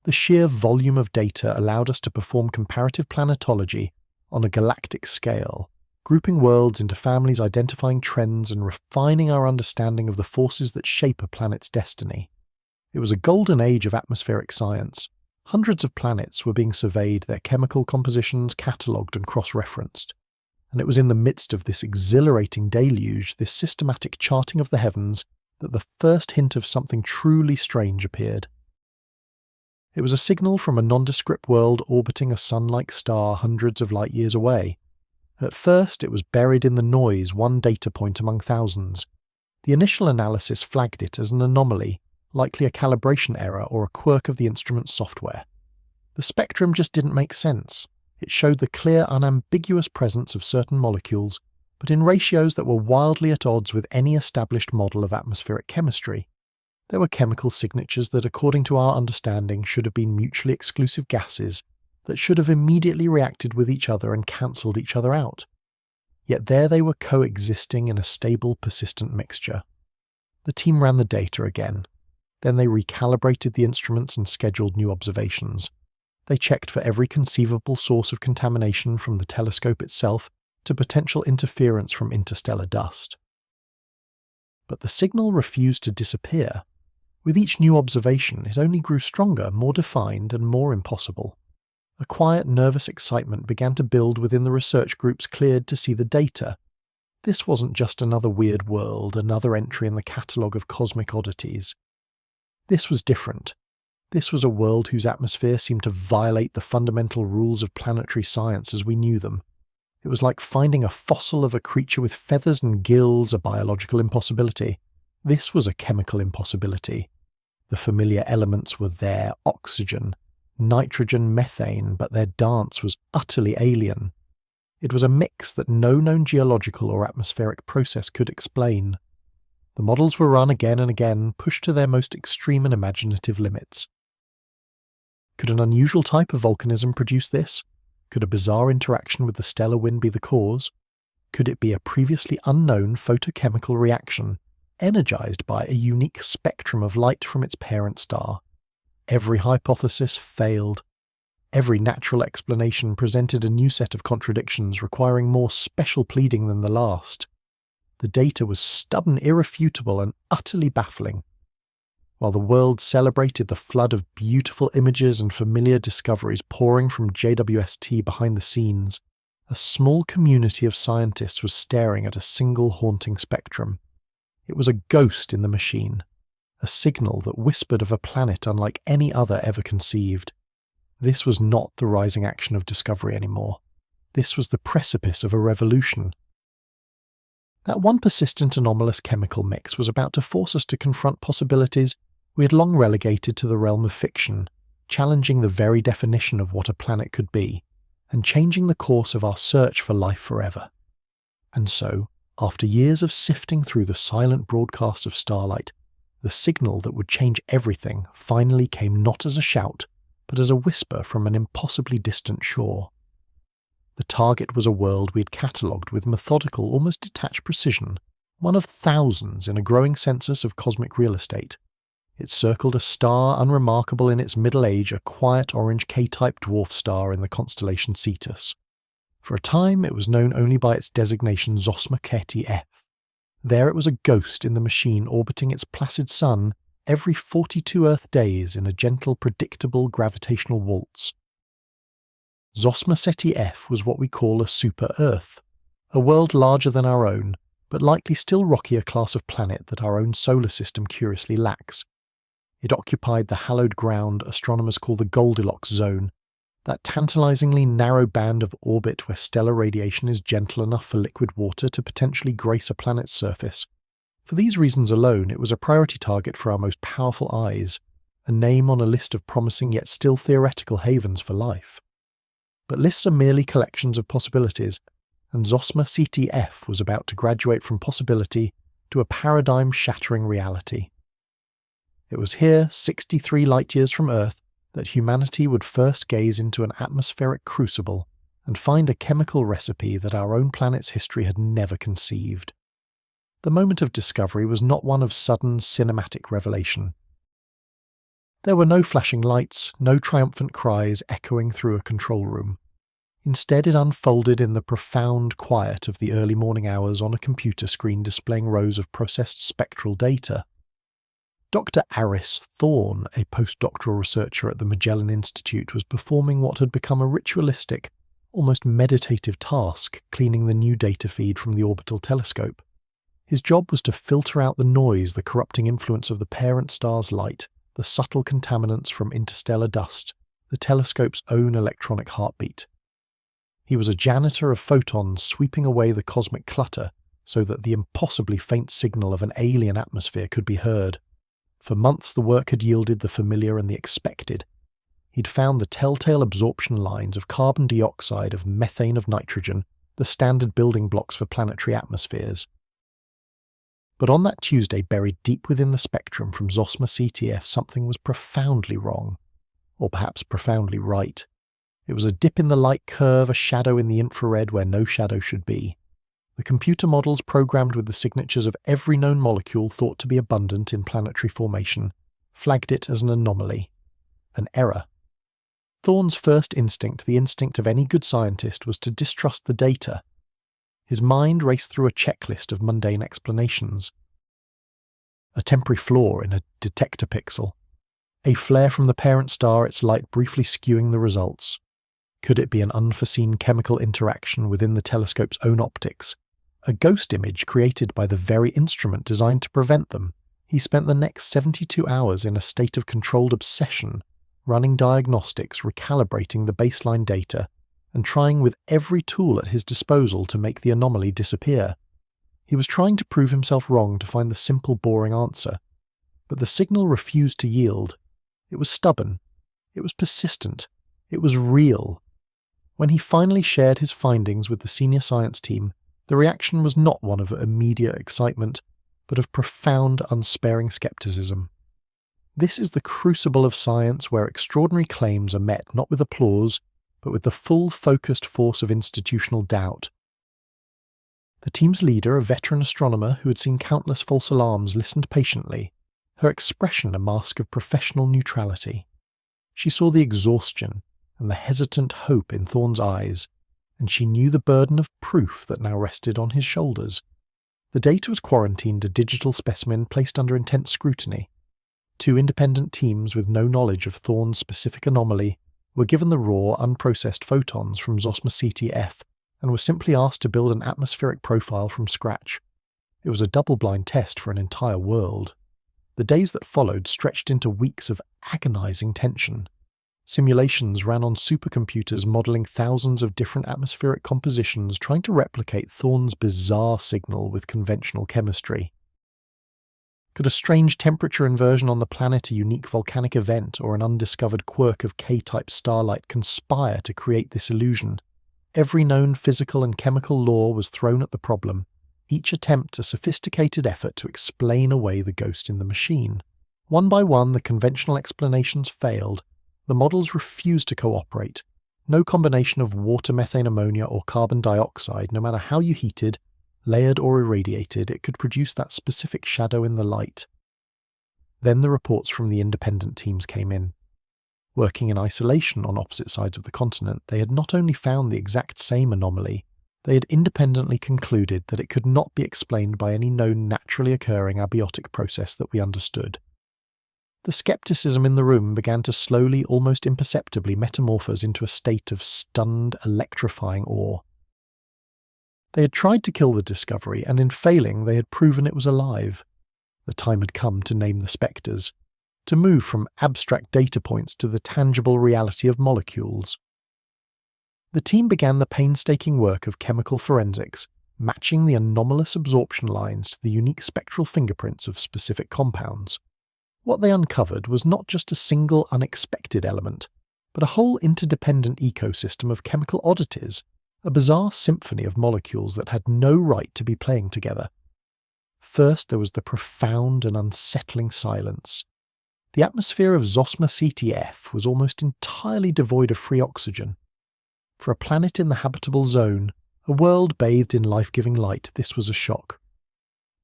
The sheer volume of data allowed us to perform comparative planetology on a galactic scale, grouping worlds into families, identifying trends and refining our understanding of the forces that shape a planet's destiny. It was a golden age of atmospheric science. Hundreds of planets were being surveyed, their chemical compositions catalogued and cross-referenced. And it was in the midst of this exhilarating deluge, this systematic charting of the heavens, that the first hint of something truly strange appeared. It was a signal from a nondescript world orbiting a sun-like star hundreds of light-years away. At first, it was buried in the noise, one data point among thousands. The initial analysis flagged it as an anomaly, likely a calibration error or a quirk of the instrument's software. The spectrum just didn't make sense. It showed the clear, unambiguous presence of certain molecules, but in ratios that were wildly at odds with any established model of atmospheric chemistry. There were chemical signatures that, according to our understanding, should have been mutually exclusive gases that should have immediately reacted with each other and cancelled each other out. Yet there they were coexisting in a stable, persistent mixture. The team ran the data again. Then they recalibrated the instruments and scheduled new observations. They checked for every conceivable source of contamination from the telescope itself to potential interference from interstellar dust. But the signal refused to disappear. With each new observation, it only grew stronger, more defined, and more impossible. A quiet, nervous excitement began to build within the research groups cleared to see the data. This wasn't just another weird world, another entry in the catalogue of cosmic oddities. This was different. This was a world whose atmosphere seemed to violate the fundamental rules of planetary science as we knew them. It was like finding a fossil of a creature with feathers and gills, a biological impossibility. This was a chemical impossibility. The familiar elements were there, oxygen, nitrogen, methane, but their dance was utterly alien. It was a mix that no known geological or atmospheric process could explain. The models were run again and again, pushed to their most extreme and imaginative limits. Could an unusual type of volcanism produce this? Could a bizarre interaction with the stellar wind be the cause? Could it be a previously unknown photochemical reaction, energized by a unique spectrum of light from its parent star? Every hypothesis failed. Every natural explanation presented a new set of contradictions requiring more special pleading than the last. The data was stubborn, irrefutable, and utterly baffling. While the world celebrated the flood of beautiful images and familiar discoveries pouring from JWST behind the scenes, a small community of scientists was staring at a single haunting spectrum. It was a ghost in the machine, a signal that whispered of a planet unlike any other ever conceived. This was not the rising action of discovery anymore. This was the precipice of a revolution. That one persistent anomalous chemical mix was about to force us to confront possibilities we had long relegated to the realm of fiction, challenging the very definition of what a planet could be, and changing the course of our search for life forever. And so, after years of sifting through the silent broadcast of starlight, the signal that would change everything finally came not as a shout, but as a whisper from an impossibly distant shore. The target was a world we had catalogued with methodical, almost detached precision, one of thousands in a growing census of cosmic real estate. It circled a star unremarkable in its middle age, a quiet orange K-type dwarf star in the constellation Cetus. For a time it was known only by its designation Zosma Ceti F. There it was a ghost in the machine orbiting its placid sun every 42 Earth days in a gentle, predictable gravitational waltz. Zosma Ceti F was what we call a super-Earth, a world larger than our own, but likely still rockier class of planet that our own solar system curiously lacks. It occupied the hallowed ground astronomers call the Goldilocks zone, that tantalizingly narrow band of orbit where stellar radiation is gentle enough for liquid water to potentially grace a planet's surface. For these reasons alone, it was a priority target for our most powerful eyes, a name on a list of promising yet still theoretical havens for life. But lists are merely collections of possibilities, and Zosma CTF was about to graduate from possibility to a paradigm-shattering reality. It was here, 63 light-years from Earth, that humanity would first gaze into an atmospheric crucible and find a chemical recipe that our own planet's history had never conceived. The moment of discovery was not one of sudden cinematic revelation. There were no flashing lights, no triumphant cries echoing through a control room. Instead, it unfolded in the profound quiet of the early morning hours on a computer screen displaying rows of processed spectral data. Dr. Aris Thorne, a postdoctoral researcher at the Magellan Institute, was performing what had become a ritualistic, almost meditative task, cleaning the new data feed from the orbital telescope. His job was to filter out the noise, the corrupting influence of the parent star's light, the subtle contaminants from interstellar dust, the telescope's own electronic heartbeat. He was a janitor of photons sweeping away the cosmic clutter so that the impossibly faint signal of an alien atmosphere could be heard. For months the work had yielded the familiar and the expected. He'd found the telltale absorption lines of carbon dioxide, of methane, of nitrogen, the standard building blocks for planetary atmospheres. But on that Tuesday, buried deep within the spectrum from Zosma CTF, something was profoundly wrong. Or perhaps profoundly right. It was a dip in the light curve, a shadow in the infrared where no shadow should be. The computer models programmed with the signatures of every known molecule thought to be abundant in planetary formation flagged it as an anomaly, an error. Thorne's first instinct, the instinct of any good scientist, was to distrust the data. His mind raced through a checklist of mundane explanations. A temporary flaw in a detector pixel. A flare from the parent star, its light briefly skewing the results. Could it be an unforeseen chemical interaction within the telescope's own optics? A ghost image created by the very instrument designed to prevent them? He spent the next 72 hours in a state of controlled obsession, running diagnostics, recalibrating the baseline data, and trying with every tool at his disposal to make the anomaly disappear. He was trying to prove himself wrong to find the simple, boring answer. But the signal refused to yield. It was stubborn. It was persistent. It was real. When he finally shared his findings with the senior science team, the reaction was not one of immediate excitement, but of profound, unsparing skepticism. This is the crucible of science where extraordinary claims are met not with applause, but with the full focused force of institutional doubt. The team's leader, a veteran astronomer who had seen countless false alarms, listened patiently, her expression a mask of professional neutrality. She saw the exhaustion and the hesitant hope in Thorne's eyes, and she knew the burden of proof that now rested on his shoulders. The data was quarantined, a digital specimen placed under intense scrutiny. 2 independent teams with no knowledge of Thorne's specific anomaly were given the raw, unprocessed photons from Zosma CTF and were simply asked to build an atmospheric profile from scratch. It was a double-blind test for an entire world. The days that followed stretched into weeks of agonizing tension. Simulations ran on supercomputers modeling thousands of different atmospheric compositions, trying to replicate Thorne's bizarre signal with conventional chemistry. Could a strange temperature inversion on the planet, a unique volcanic event, or an undiscovered quirk of K-type starlight conspire to create this illusion? Every known physical and chemical law was thrown at the problem, each attempt a sophisticated effort to explain away the ghost in the machine. One by one, the conventional explanations failed. The models refused to cooperate. No combination of water, methane, ammonia, or carbon dioxide, no matter how you heated, layered or irradiated, it could produce that specific shadow in the light. Then the reports from the independent teams came in. Working in isolation on opposite sides of the continent, they had not only found the exact same anomaly, they had independently concluded that it could not be explained by any known naturally occurring abiotic process that we understood. The skepticism in the room began to slowly, almost imperceptibly, metamorphose into a state of stunned, electrifying awe. They had tried to kill the discovery, and in failing they had proven it was alive. The time had come to name the spectres. to move from abstract data points to the tangible reality of molecules. The team began the painstaking work of chemical forensics, matching the anomalous absorption lines to the unique spectral fingerprints of specific compounds. What they uncovered was not just a single unexpected element, but a whole interdependent ecosystem of chemical oddities, a bizarre symphony of molecules that had no right to be playing together. First, there was the profound and unsettling silence. The atmosphere of Zosma CTF was almost entirely devoid of free oxygen. For a planet in the habitable zone, a world bathed in life-giving light, this was a shock.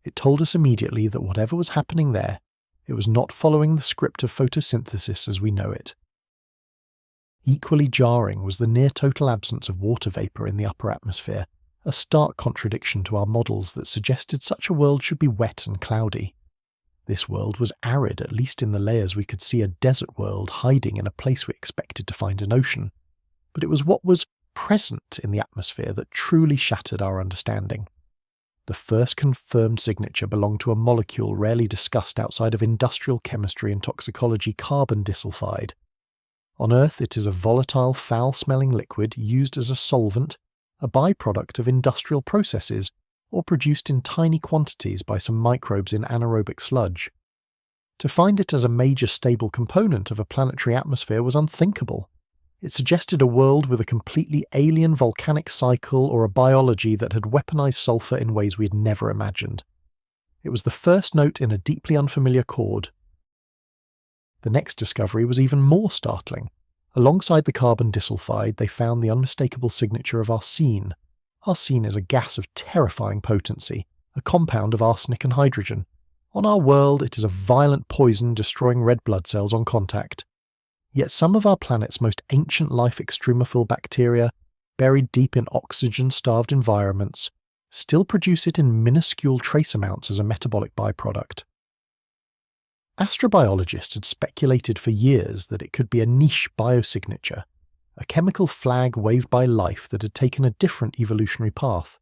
It told us immediately that whatever was happening there, it was not following the script of photosynthesis as we know it. Equally jarring was the near-total absence of water vapour in the upper atmosphere, a stark contradiction to our models that suggested such a world should be wet and cloudy. This world was arid, at least in the layers we could see a desert world hiding in a place we expected to find an ocean. But it was what was present in the atmosphere that truly shattered our understanding. The first confirmed signature belonged to a molecule rarely discussed outside of industrial chemistry and toxicology, carbon disulfide. On Earth, it is a volatile, foul-smelling liquid used as a solvent, a byproduct of industrial processes, or produced in tiny quantities by some microbes in anaerobic sludge. To find it as a major stable component of a planetary atmosphere was unthinkable. It suggested a world with a completely alien volcanic cycle or a biology that had weaponized sulfur in ways we had never imagined. It was the first note in a deeply unfamiliar chord. The next discovery was even more startling. Alongside the carbon disulfide, they found the unmistakable signature of arsine. Arsine is a gas of terrifying potency, a compound of arsenic and hydrogen. On our world, it is a violent poison destroying red blood cells on contact. Yet some of our planet's most ancient life extremophile bacteria, buried deep in oxygen-starved environments, still produce it in minuscule trace amounts as a metabolic byproduct. Astrobiologists had speculated for years that it could be a niche biosignature, a chemical flag waved by life that had taken a different evolutionary path.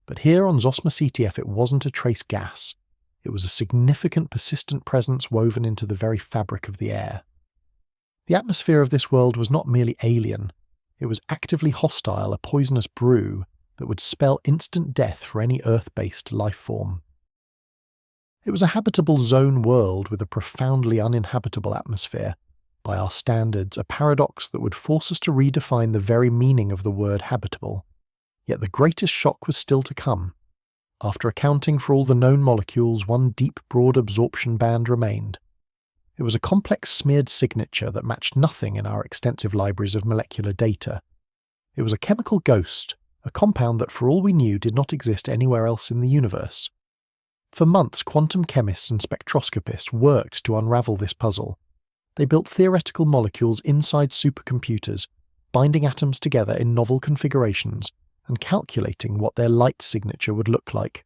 But here on Zosma CTF it wasn't a trace gas. It was a significant persistent presence woven into the very fabric of the air. The atmosphere of this world was not merely alien, it was actively hostile, a poisonous brew that would spell instant death for any Earth-based life form. It was a habitable zone world with a profoundly uninhabitable atmosphere, by our standards a paradox that would force us to redefine the very meaning of the word habitable. Yet the greatest shock was still to come. After accounting for all the known molecules, one deep, broad absorption band remained. It was a complex smeared signature that matched nothing in our extensive libraries of molecular data. It was a chemical ghost, a compound that for all we knew did not exist anywhere else in the universe. For months, quantum chemists and spectroscopists worked to unravel this puzzle. They built theoretical molecules inside supercomputers, binding atoms together in novel configurations, and calculating what their light signature would look like.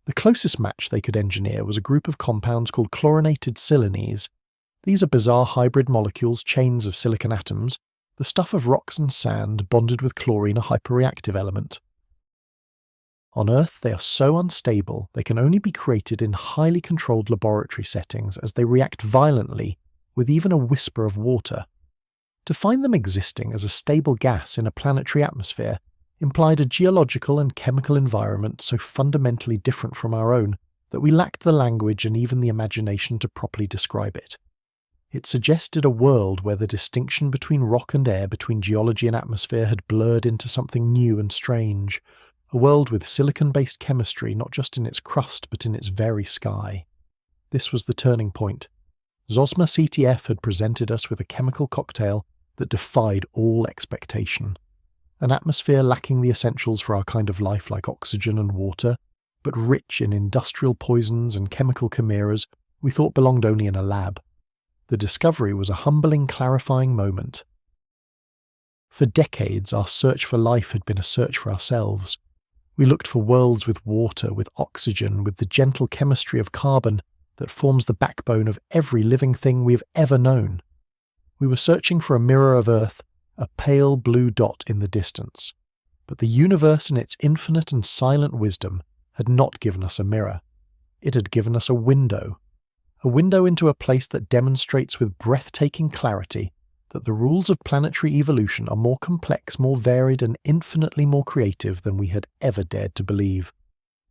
The closest match they could engineer was a group of compounds called chlorinated silanes. These are bizarre hybrid molecules, chains of silicon atoms, the stuff of rocks and sand bonded with chlorine, a hyperreactive element. On Earth, they are so unstable they can only be created in highly controlled laboratory settings as they react violently with even a whisper of water. To find them existing as a stable gas in a planetary atmosphere implied a geological and chemical environment so fundamentally different from our own that we lacked the language and even the imagination to properly describe it. It suggested a world where the distinction between rock and air, between geology and atmosphere, had blurred into something new and strange, a world with silicon-based chemistry not just in its crust but in its very sky. This was the turning point. Zosma CTF had presented us with a chemical cocktail that defied all expectation. An atmosphere lacking the essentials for our kind of life like oxygen and water, but rich in industrial poisons and chemical chimeras we thought belonged only in a lab. The discovery was a humbling, clarifying moment. For decades, our search for life had been a search for ourselves. We looked for worlds with water, with oxygen, with the gentle chemistry of carbon that forms the backbone of every living thing we have ever known. We were searching for a mirror of Earth, a pale blue dot in the distance. But the universe in its infinite and silent wisdom had not given us a mirror. It had given us a window a window into a place that demonstrates with breathtaking clarity that the rules of planetary evolution are more complex, more varied, and infinitely more creative than we had ever dared to believe.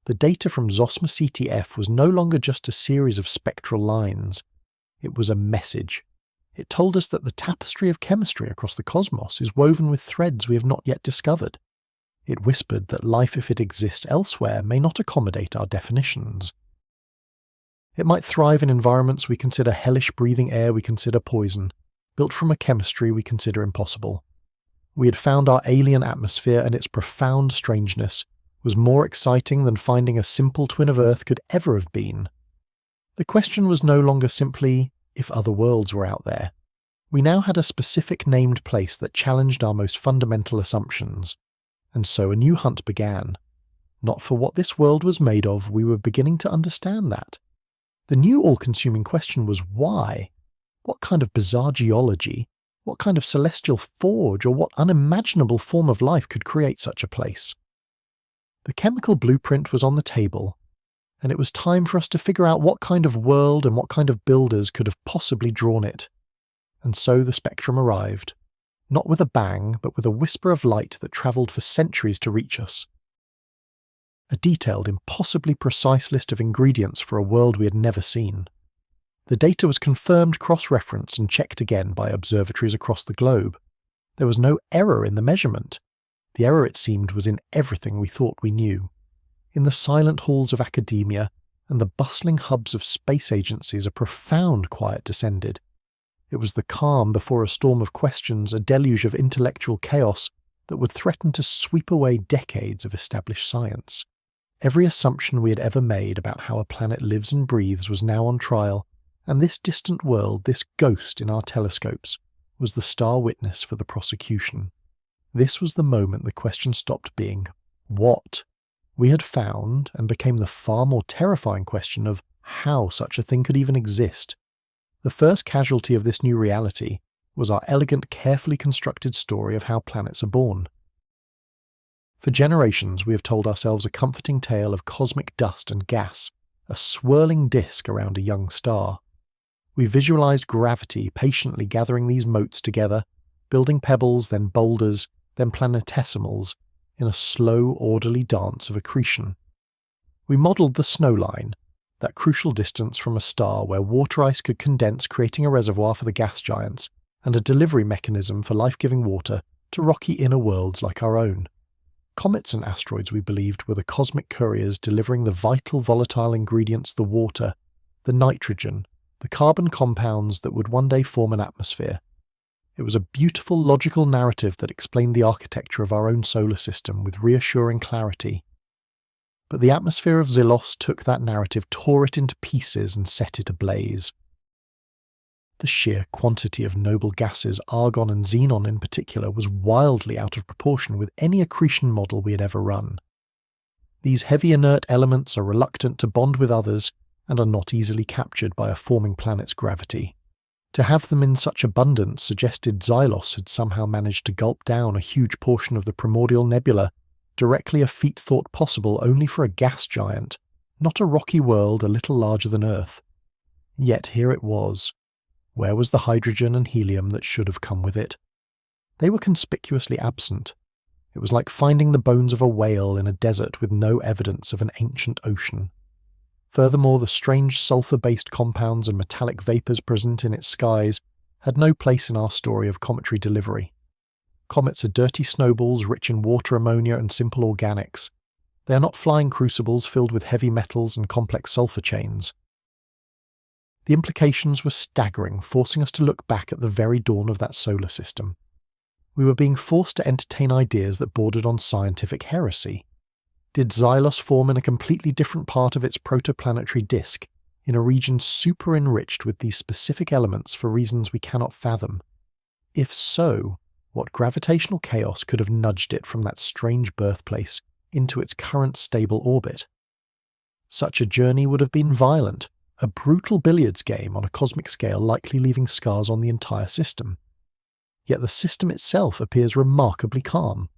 The data from Zosma CTF was no longer just a series of spectral lines. It was a message. It told us that the tapestry of chemistry across the cosmos is woven with threads we have not yet discovered. It whispered that life, if it exists elsewhere, may not accommodate our definitions. It might thrive in environments we consider hellish, breathing air we consider poison, built from a chemistry we consider impossible. We had found our alien atmosphere, and its profound strangeness was more exciting than finding a simple twin of Earth could ever have been. The question was no longer simply if other worlds were out there. We now had a specific named place that challenged our most fundamental assumptions, and so a new hunt began. Not for what this world was made of, we were beginning to understand that. The new all-consuming question was why? What kind of bizarre geology, what kind of celestial forge, or what unimaginable form of life could create such a place? The chemical blueprint was on the table, and it was time for us to figure out what kind of world and what kind of builders could have possibly drawn it. And so the spectrum arrived, not with a bang, but with a whisper of light that travelled for centuries to reach us. A detailed, impossibly precise list of ingredients for a world we had never seen. The data was confirmed, cross-referenced, and checked again by observatories across the globe. There was no error in the measurement. The error, it seemed, was in everything we thought we knew. In the silent halls of academia and the bustling hubs of space agencies, a profound quiet descended. It was the calm before a storm of questions, a deluge of intellectual chaos that would threaten to sweep away decades of established science. Every assumption we had ever made about how a planet lives and breathes was now on trial, and this distant world, this ghost in our telescopes, was the star witness for the prosecution. This was the moment the question stopped being what we had found and became the far more terrifying question of how such a thing could even exist. The first casualty of this new reality was our elegant, carefully constructed story of how planets are born. For generations we have told ourselves a comforting tale of cosmic dust and gas, a swirling disk around a young star. We visualized gravity patiently gathering these motes together, building pebbles, then boulders, then planetesimals, in a slow, orderly dance of accretion. We modelled the snow line, that crucial distance from a star where water ice could condense, creating a reservoir for the gas giants, and a delivery mechanism for life-giving water to rocky inner worlds like our own. Comets and asteroids, we believed, were the cosmic couriers delivering the vital volatile ingredients, the water, the nitrogen, the carbon compounds that would one day form an atmosphere. It was a beautiful, logical narrative that explained the architecture of our own solar system with reassuring clarity. But the atmosphere of Zelos took that narrative, tore it into pieces, and set it ablaze. The sheer quantity of noble gases, argon and xenon in particular, was wildly out of proportion with any accretion model we had ever run. These heavy inert elements are reluctant to bond with others and are not easily captured by a forming planet's gravity. To have them in such abundance suggested Xylos had somehow managed to gulp down a huge portion of the primordial nebula, directly a feat thought possible only for a gas giant, not a rocky world a little larger than Earth. Yet here it was. Where was the hydrogen and helium that should have come with it? They were conspicuously absent. It was like finding the bones of a whale in a desert with no evidence of an ancient ocean. Furthermore, the strange sulfur-based compounds and metallic vapours present in its skies had no place in our story of cometary delivery. Comets are dirty snowballs rich in water, ammonia, and simple organics. They are not flying crucibles filled with heavy metals and complex sulfur chains. The implications were staggering, forcing us to look back at the very dawn of that solar system. We were being forced to entertain ideas that bordered on scientific heresy. Did Xylos form in a completely different part of its protoplanetary disk, in a region super-enriched with these specific elements for reasons we cannot fathom? If so, what gravitational chaos could have nudged it from that strange birthplace into its current stable orbit? Such a journey would have been violent, a brutal billiards game on a cosmic scale likely leaving scars on the entire system. Yet the system itself appears remarkably calm.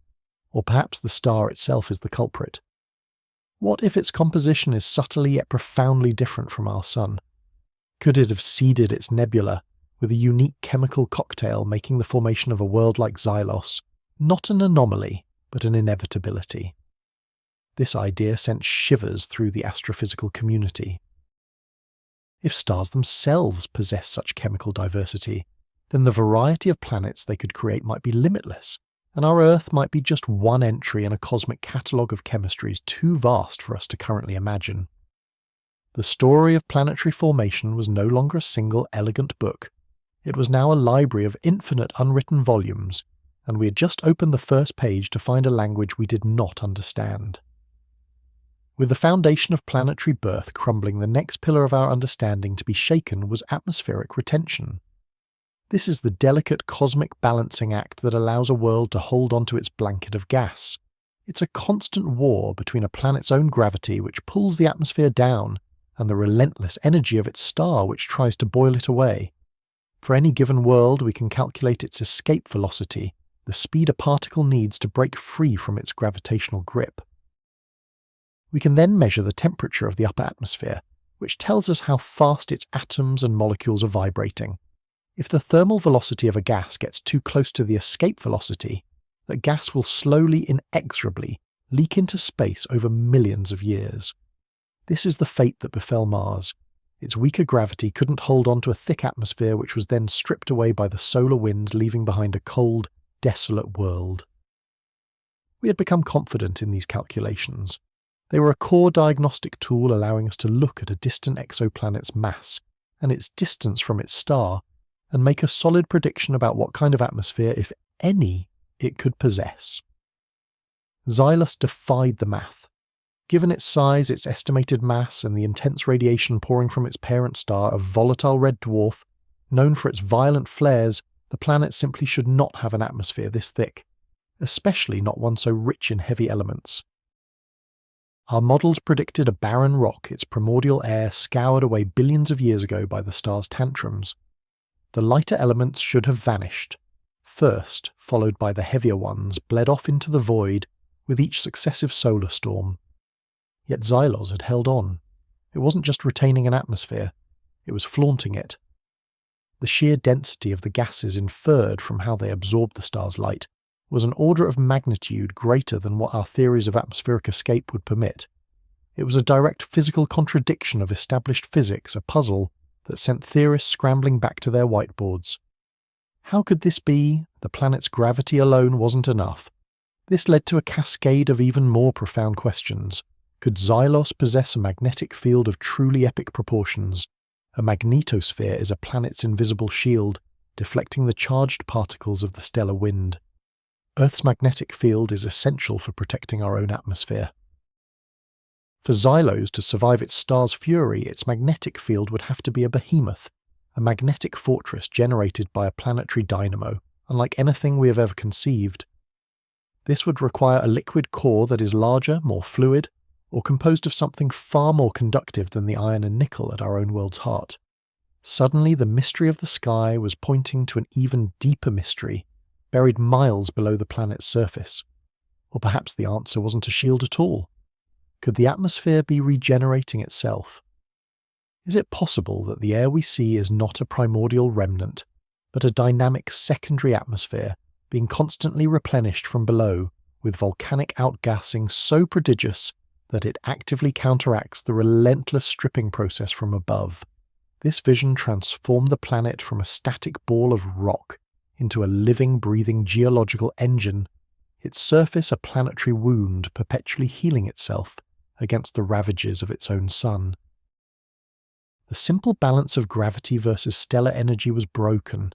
Or perhaps the star itself is the culprit. What if its composition is subtly yet profoundly different from our Sun? Could it have seeded its nebula with a unique chemical cocktail making the formation of a world like Xylos not an anomaly, but an inevitability? This idea sent shivers through the astrophysical community. If stars themselves possess such chemical diversity, then the variety of planets they could create might be limitless, and our Earth might be just one entry in a cosmic catalogue of chemistries too vast for us to currently imagine. The story of planetary formation was no longer a single elegant book. It was now a library of infinite unwritten volumes, and we had just opened the first page to find a language we did not understand. With the foundation of planetary birth crumbling, the next pillar of our understanding to be shaken was atmospheric retention. This is the delicate cosmic balancing act that allows a world to hold onto its blanket of gas. It's a constant war between a planet's own gravity, which pulls the atmosphere down, and the relentless energy of its star, which tries to boil it away. For any given world, we can calculate its escape velocity, the speed a particle needs to break free from its gravitational grip. We can then measure the temperature of the upper atmosphere, which tells us how fast its atoms and molecules are vibrating. If the thermal velocity of a gas gets too close to the escape velocity, that gas will slowly, inexorably, leak into space over millions of years. This is the fate that befell Mars. Its weaker gravity couldn't hold on to a thick atmosphere, which was then stripped away by the solar wind, leaving behind a cold, desolate world. We had become confident in these calculations. They were a core diagnostic tool allowing us to look at a distant exoplanet's mass and its distance from its star and make a solid prediction about what kind of atmosphere, if any, it could possess. Xylos defied the math. Given its size, its estimated mass, and the intense radiation pouring from its parent star, a volatile red dwarf, known for its violent flares, the planet simply should not have an atmosphere this thick, especially not one so rich in heavy elements. Our models predicted a barren rock, its primordial air scoured away billions of years ago by the star's tantrums. The lighter elements should have vanished, first, followed by the heavier ones, bled off into the void with each successive solar storm. Yet Xylos had held on. It wasn't just retaining an atmosphere, it was flaunting it. The sheer density of the gases inferred from how they absorbed the star's light was an order of magnitude greater than what our theories of atmospheric escape would permit. It was a direct physical contradiction of established physics, a puzzle that sent theorists scrambling back to their whiteboards. How could this be? The planet's gravity alone wasn't enough. This led to a cascade of even more profound questions. Could Xylos possess a magnetic field of truly epic proportions? A magnetosphere is a planet's invisible shield, deflecting the charged particles of the stellar wind. Earth's magnetic field is essential for protecting our own atmosphere. For Xylos to survive its star's fury, its magnetic field would have to be a behemoth, a magnetic fortress generated by a planetary dynamo, unlike anything we have ever conceived. This would require a liquid core that is larger, more fluid, or composed of something far more conductive than the iron and nickel at our own world's heart. Suddenly, the mystery of the sky was pointing to an even deeper mystery, buried miles below the planet's surface. Or perhaps the answer wasn't a shield at all. Could the atmosphere be regenerating itself? Is it possible that the air we see is not a primordial remnant, but a dynamic secondary atmosphere being constantly replenished from below with volcanic outgassing so prodigious that it actively counteracts the relentless stripping process from above? This vision transformed the planet from a static ball of rock into a living, breathing geological engine, its surface a planetary wound perpetually healing itself against the ravages of its own sun. The simple balance of gravity versus stellar energy was broken.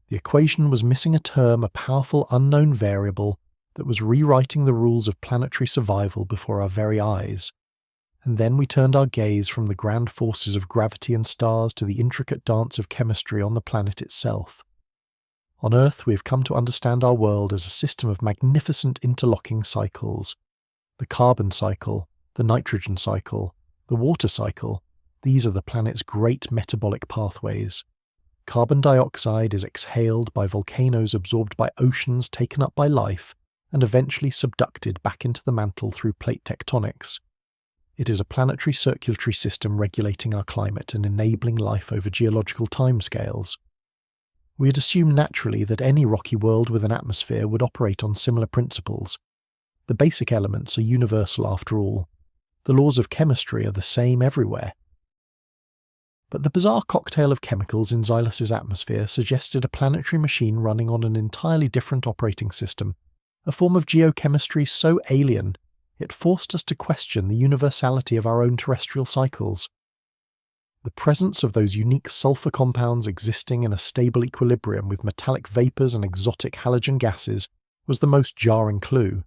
The equation was missing a term, a powerful unknown variable that was rewriting the rules of planetary survival before our very eyes. And then we turned our gaze from the grand forces of gravity and stars to the intricate dance of chemistry on the planet itself. On Earth, we have come to understand our world as a system of magnificent interlocking cycles. The carbon cycle, the nitrogen cycle, the water cycle, these are the planet's great metabolic pathways. Carbon dioxide is exhaled by volcanoes absorbed by oceans taken up by life, and eventually subducted back into the mantle through plate tectonics. It is a planetary circulatory system regulating our climate and enabling life over geological timescales. We had assumed naturally that any rocky world with an atmosphere would operate on similar principles. The basic elements are universal after all. The laws of chemistry are the same everywhere. But the bizarre cocktail of chemicals in Xylus's atmosphere suggested a planetary machine running on an entirely different operating system, a form of geochemistry so alien it forced us to question the universality of our own terrestrial cycles. The presence of those unique sulfur compounds existing in a stable equilibrium with metallic vapours and exotic halogen gases was the most jarring clue.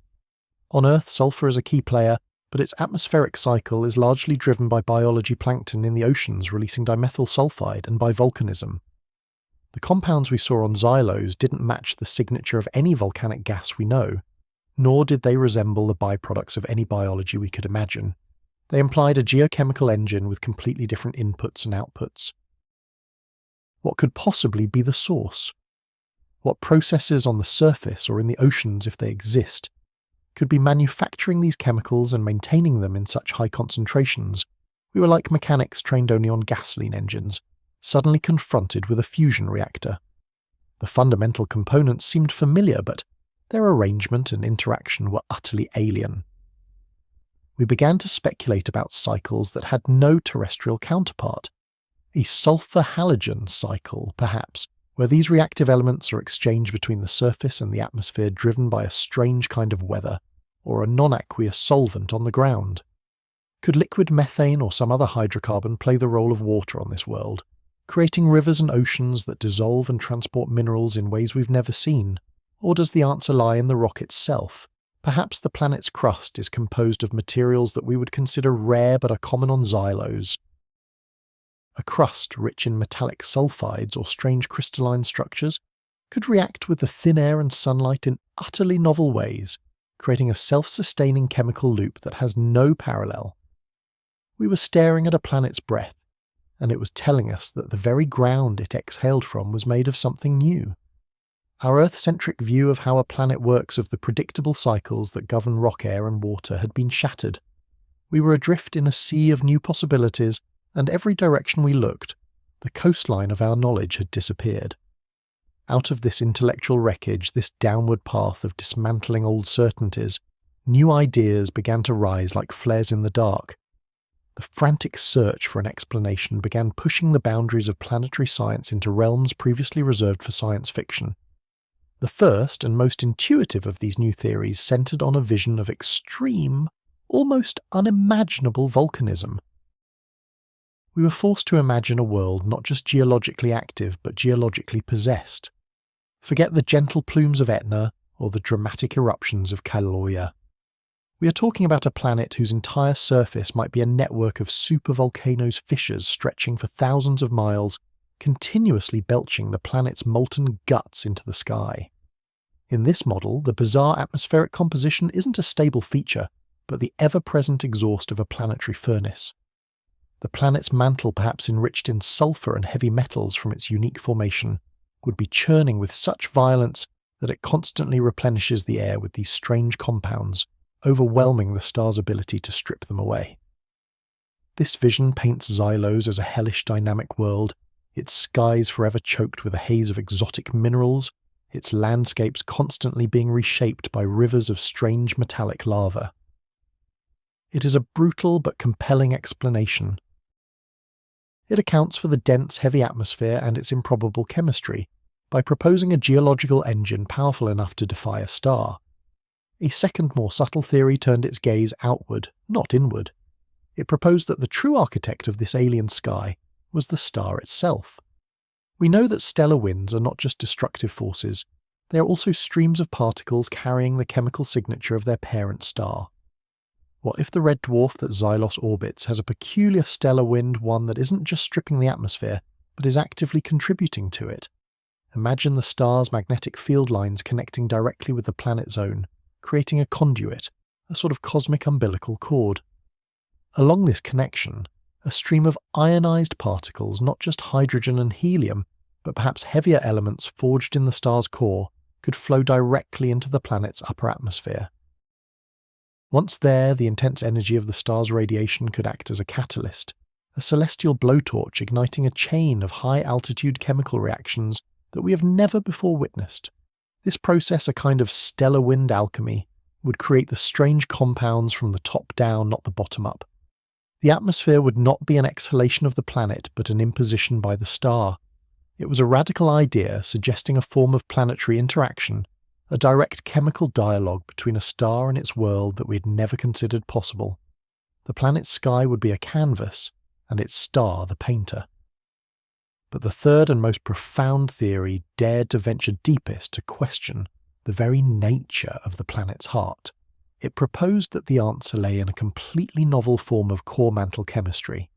On Earth, sulfur is a key player, but its atmospheric cycle is largely driven by biology plankton in the oceans releasing dimethyl sulfide and by volcanism. The compounds we saw on Xylos didn't match the signature of any volcanic gas we know, nor did they resemble the byproducts of any biology we could imagine. They implied a geochemical engine with completely different inputs and outputs. What could possibly be the source? What processes on the surface or in the oceans, if they exist, could be manufacturing these chemicals and maintaining them in such high concentrations? We were like mechanics trained only on gasoline engines, suddenly confronted with a fusion reactor. The fundamental components seemed familiar, but their arrangement and interaction were utterly alien. We began to speculate about cycles that had no terrestrial counterpart. A sulfur-halogen cycle, perhaps, where these reactive elements are exchanged between the surface and the atmosphere driven by a strange kind of weather, or a non-aqueous solvent on the ground. Could liquid methane or some other hydrocarbon play the role of water on this world, creating rivers and oceans that dissolve and transport minerals in ways we've never seen? Or does the answer lie in the rock itself? Perhaps the planet's crust is composed of materials that we would consider rare but are common on Xylos. A crust rich in metallic sulfides or strange crystalline structures could react with the thin air and sunlight in utterly novel ways, creating a self-sustaining chemical loop that has no parallel. We were staring at a planet's breath, and it was telling us that the very ground it exhaled from was made of something new. Our Earth-centric view of how a planet works, of the predictable cycles that govern rock, air and water, had been shattered. We were adrift in a sea of new possibilities, and every direction we looked, the coastline of our knowledge had disappeared. Out of this intellectual wreckage, this downward path of dismantling old certainties, new ideas began to rise like flares in the dark. The frantic search for an explanation began pushing the boundaries of planetary science into realms previously reserved for science fiction. The first and most intuitive of these new theories centered on a vision of extreme, almost unimaginable volcanism. We were forced to imagine a world not just geologically active but geologically possessed. Forget the gentle plumes of Etna or the dramatic eruptions of Kilauea. We are talking about a planet whose entire surface might be a network of supervolcanoes' fissures stretching for thousands of miles, continuously belching the planet's molten guts into the sky. In this model, the bizarre atmospheric composition isn't a stable feature, but the ever-present exhaust of a planetary furnace. The planet's mantle, perhaps enriched in sulfur and heavy metals from its unique formation, would be churning with such violence that it constantly replenishes the air with these strange compounds, overwhelming the star's ability to strip them away. This vision paints Xylos as a hellish dynamic world, its skies forever choked with a haze of exotic minerals, its landscapes constantly being reshaped by rivers of strange metallic lava. It is a brutal but compelling explanation. It accounts for the dense, heavy atmosphere and its improbable chemistry by proposing a geological engine powerful enough to defy a star. A second, more subtle theory turned its gaze outward, not inward. It proposed that the true architect of this alien sky was the star itself. We know that stellar winds are not just destructive forces, they are also streams of particles carrying the chemical signature of their parent star. What if the red dwarf that Xylos orbits has a peculiar stellar wind, one that isn't just stripping the atmosphere, but is actively contributing to it? Imagine the star's magnetic field lines connecting directly with the planet's own, creating a conduit, a sort of cosmic umbilical cord. Along this connection, a stream of ionized particles, not just hydrogen and helium, but perhaps heavier elements forged in the star's core, could flow directly into the planet's upper atmosphere. Once there, the intense energy of the star's radiation could act as a catalyst, a celestial blowtorch igniting a chain of high-altitude chemical reactions that we have never before witnessed. This process, a kind of stellar wind alchemy, would create the strange compounds from the top down, not the bottom up. The atmosphere would not be an exhalation of the planet, but an imposition by the star. It was a radical idea suggesting a form of planetary interaction, a direct chemical dialogue between a star and its world that we had never considered possible. The planet's sky would be a canvas, and its star the painter. But the third and most profound theory dared to venture deepest to question the very nature of the planet's heart. It proposed that the answer lay in a completely novel form of core mantle chemistry.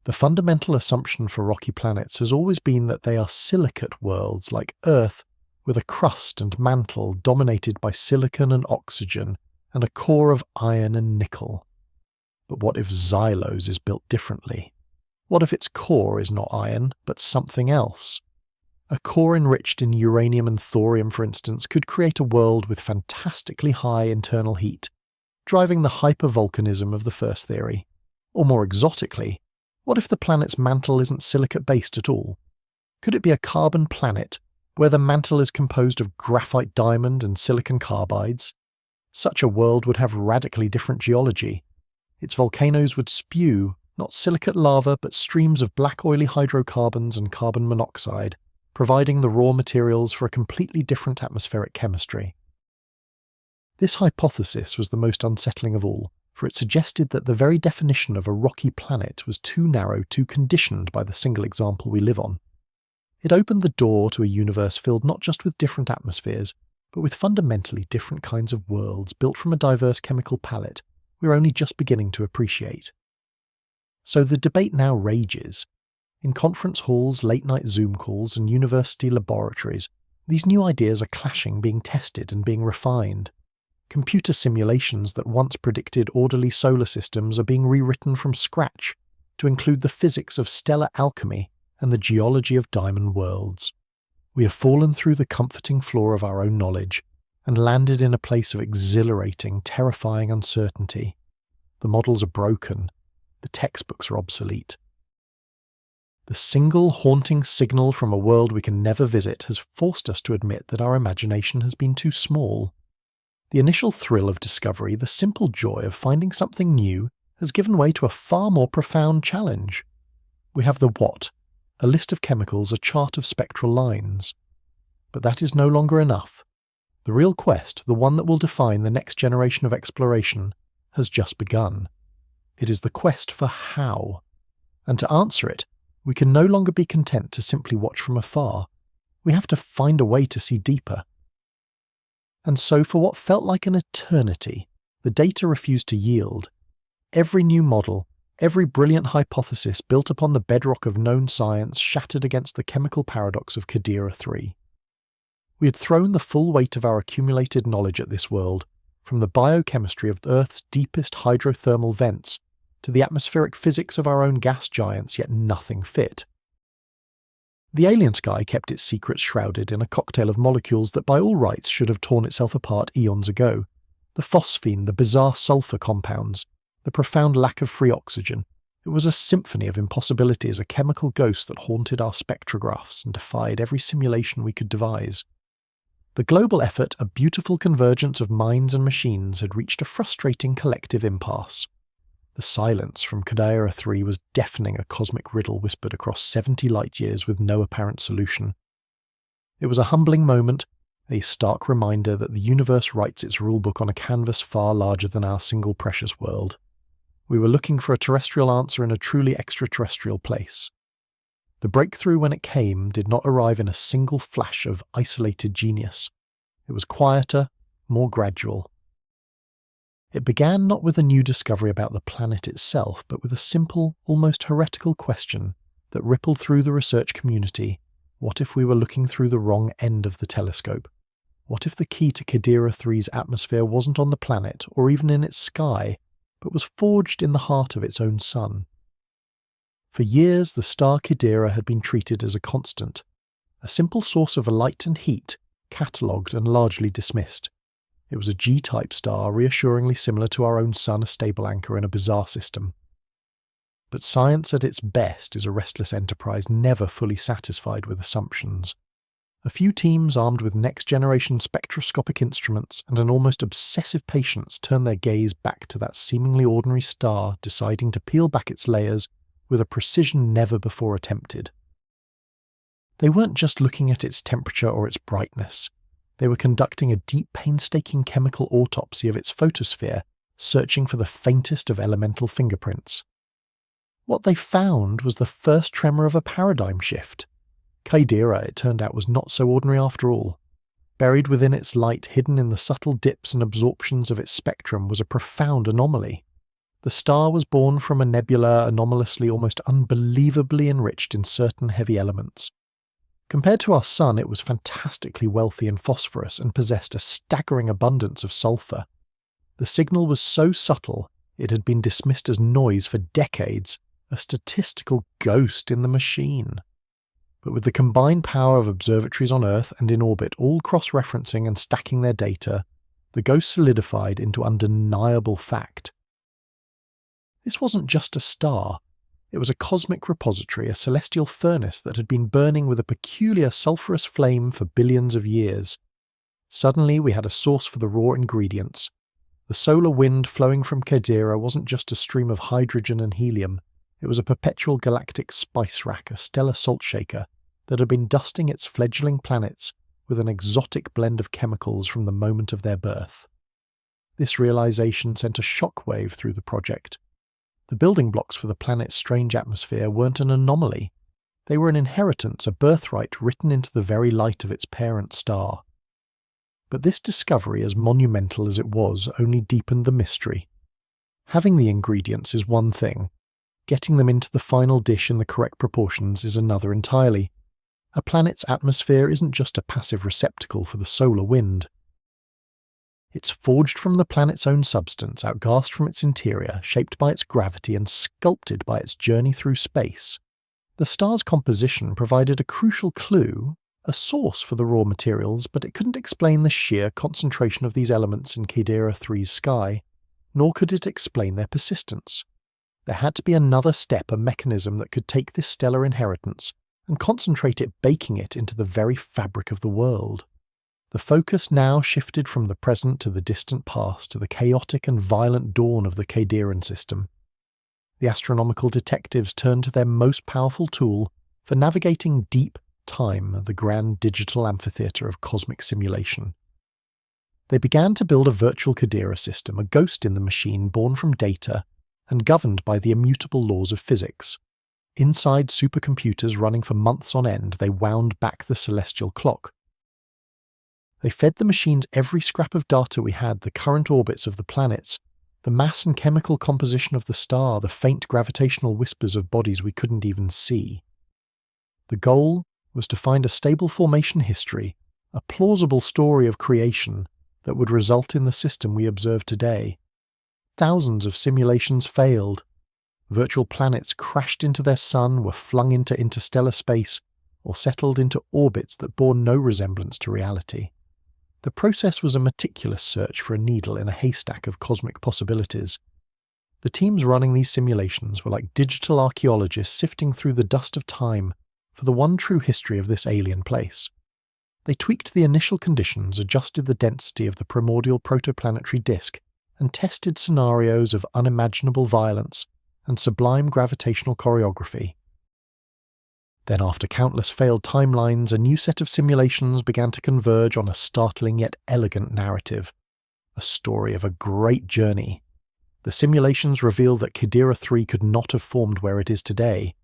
The fundamental assumption for rocky planets has always been that they are silicate worlds like Earth, with a crust and mantle dominated by silicon and oxygen, and a core of iron and nickel. But what if Xylos is built differently? What if its core is not iron, but something else? A core enriched in uranium and thorium, for instance, could create a world with fantastically high internal heat, driving the hypervolcanism of the first theory. Or more exotically, what if the planet's mantle isn't silicate-based at all? Could it be a carbon planet, where the mantle is composed of graphite diamond and silicon carbides? Such a world would have radically different geology. Its volcanoes would spew, not silicate lava, but streams of black oily hydrocarbons and carbon monoxide, providing the raw materials for a completely different atmospheric chemistry. This hypothesis was the most unsettling of all, for it suggested that the very definition of a rocky planet was too narrow, too conditioned by the single example we live on. It opened the door to a universe filled not just with different atmospheres, but with fundamentally different kinds of worlds built from a diverse chemical palette we're only just beginning to appreciate. So the debate now rages. In conference halls, late-night Zoom calls, and university laboratories, these new ideas are clashing, being tested and being refined. Computer simulations that once predicted orderly solar systems are being rewritten from scratch to include the physics of stellar alchemy and the geology of diamond worlds. We have fallen through the comforting floor of our own knowledge and landed in a place of exhilarating, terrifying uncertainty. The models are broken. The textbooks are obsolete. The single haunting signal from a world we can never visit has forced us to admit that our imagination has been too small. The initial thrill of discovery, the simple joy of finding something new, has given way to a far more profound challenge. We have the what, a list of chemicals, a chart of spectral lines. But that is no longer enough. The real quest, the one that will define the next generation of exploration, has just begun. It is the quest for how. And to answer it, we can no longer be content to simply watch from afar. We have to find a way to see deeper. And so for what felt like an eternity, the data refused to yield. Every new model, every brilliant hypothesis built upon the bedrock of known science shattered against the chemical paradox of Kadira 3. We had thrown the full weight of our accumulated knowledge at this world, from the biochemistry of Earth's deepest hydrothermal vents to the atmospheric physics of our own gas giants, yet nothing fit. The alien sky kept its secrets shrouded in a cocktail of molecules that by all rights should have torn itself apart eons ago. The phosphine, the bizarre sulfur compounds, the profound lack of free oxygen. It was a symphony of impossibilities, a chemical ghost that haunted our spectrographs and defied every simulation we could devise. The global effort, a beautiful convergence of minds and machines, had reached a frustrating collective impasse. The silence from Kadira 3 was deafening, a cosmic riddle whispered across 70 light-years with no apparent solution. It was a humbling moment, a stark reminder that the universe writes its rulebook on a canvas far larger than our single precious world. We were looking for a terrestrial answer in a truly extraterrestrial place. The breakthrough, when it came, did not arrive in a single flash of isolated genius. It was quieter, more gradual. It began not with a new discovery about the planet itself, but with a simple, almost heretical question that rippled through the research community. What if we were looking through the wrong end of the telescope? What if the key to Kadira 3's atmosphere wasn't on the planet, or even in its sky, but was forged in the heart of its own sun? For years, the star Kadira had been treated as a constant, a simple source of light and heat, catalogued and largely dismissed. It was a G-type star, reassuringly similar to our own Sun, a stable anchor in a bizarre system. But science at its best is a restless enterprise, never fully satisfied with assumptions. A few teams armed with next-generation spectroscopic instruments and an almost obsessive patience turn their gaze back to that seemingly ordinary star, deciding to peel back its layers with a precision never before attempted. They weren't just looking at its temperature or its brightness. They were conducting a deep, painstaking chemical autopsy of its photosphere, searching for the faintest of elemental fingerprints. What they found was the first tremor of a paradigm shift. Kaidira, it turned out, was not so ordinary after all. Buried within its light, hidden in the subtle dips and absorptions of its spectrum, was a profound anomaly. The star was born from a nebula anomalously, almost unbelievably enriched in certain heavy elements. Compared to our Sun, it was fantastically wealthy in phosphorus and possessed a staggering abundance of sulfur. The signal was so subtle, it had been dismissed as noise for decades, a statistical ghost in the machine. But with the combined power of observatories on Earth and in orbit all cross-referencing and stacking their data, the ghost solidified into undeniable fact. This wasn't just a star. It was a cosmic repository, a celestial furnace that had been burning with a peculiar sulphurous flame for billions of years. Suddenly we had a source for the raw ingredients. The solar wind flowing from Kaidira wasn't just a stream of hydrogen and helium. It was a perpetual galactic spice rack, a stellar salt shaker, that had been dusting its fledgling planets with an exotic blend of chemicals from the moment of their birth. This realization sent a shockwave through the project. The building blocks for the planet's strange atmosphere weren't an anomaly. They were an inheritance, a birthright written into the very light of its parent star. But this discovery, as monumental as it was, only deepened the mystery. Having the ingredients is one thing. Getting them into the final dish in the correct proportions is another entirely. A planet's atmosphere isn't just a passive receptacle for the solar wind. It's forged from the planet's own substance, outgassed from its interior, shaped by its gravity and sculpted by its journey through space. The star's composition provided a crucial clue, a source for the raw materials, but it couldn't explain the sheer concentration of these elements in Kaidira 3's sky, nor could it explain their persistence. There had to be another step, a mechanism that could take this stellar inheritance and concentrate it, baking it into the very fabric of the world. The focus now shifted from the present to the distant past, to the chaotic and violent dawn of the Kaidiran system. The astronomical detectives turned to their most powerful tool for navigating deep time, the grand digital amphitheatre of cosmic simulation. They began to build a virtual Kaidira system, a ghost in the machine born from data and governed by the immutable laws of physics. Inside supercomputers running for months on end, they wound back the celestial clock. They fed the machines every scrap of data we had, the current orbits of the planets, the mass and chemical composition of the star, the faint gravitational whispers of bodies we couldn't even see. The goal was to find a stable formation history, a plausible story of creation that would result in the system we observe today. Thousands of simulations failed. Virtual planets crashed into their sun, were flung into interstellar space, or settled into orbits that bore no resemblance to reality. The process was a meticulous search for a needle in a haystack of cosmic possibilities. The teams running these simulations were like digital archaeologists sifting through the dust of time for the one true history of this alien place. They tweaked the initial conditions, adjusted the density of the primordial protoplanetary disk, and tested scenarios of unimaginable violence and sublime gravitational choreography. Then, after countless failed timelines, a new set of simulations began to converge on a startling yet elegant narrative, a story of a great journey. The simulations revealed that Kaidira 3 could not have formed where it is today.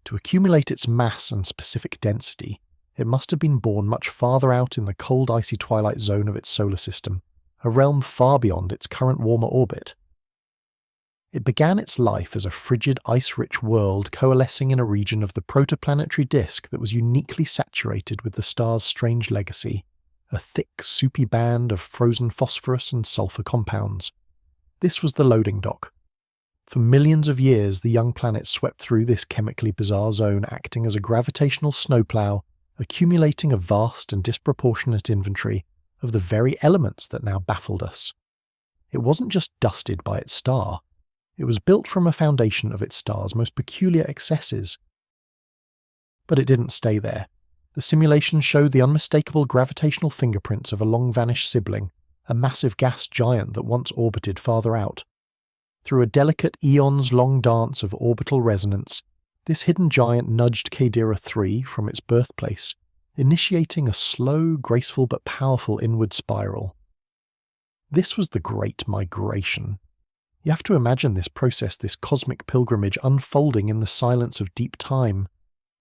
To accumulate its mass and specific density, it must have been born much farther out in the cold icy twilight zone of its solar system, a realm far beyond its current warmer orbit. It began its life as a frigid, ice-rich world coalescing in a region of the protoplanetary disk that was uniquely saturated with the star's strange legacy, a thick, soupy band of frozen phosphorus and sulfur compounds. This was the loading dock. For millions of years, the young planet swept through this chemically bizarre zone, acting as a gravitational snowplow, accumulating a vast and disproportionate inventory of the very elements that now baffled us. It wasn't just dusted by its star. It was built from a foundation of its star's most peculiar excesses. But it didn't stay there. The simulation showed the unmistakable gravitational fingerprints of a long-vanished sibling, a massive gas giant that once orbited farther out. Through a delicate eons-long dance of orbital resonance, this hidden giant nudged Cadera 3 from its birthplace, initiating a slow, graceful but powerful inward spiral. This was the Great Migration. You have to imagine this process, this cosmic pilgrimage unfolding in the silence of deep time.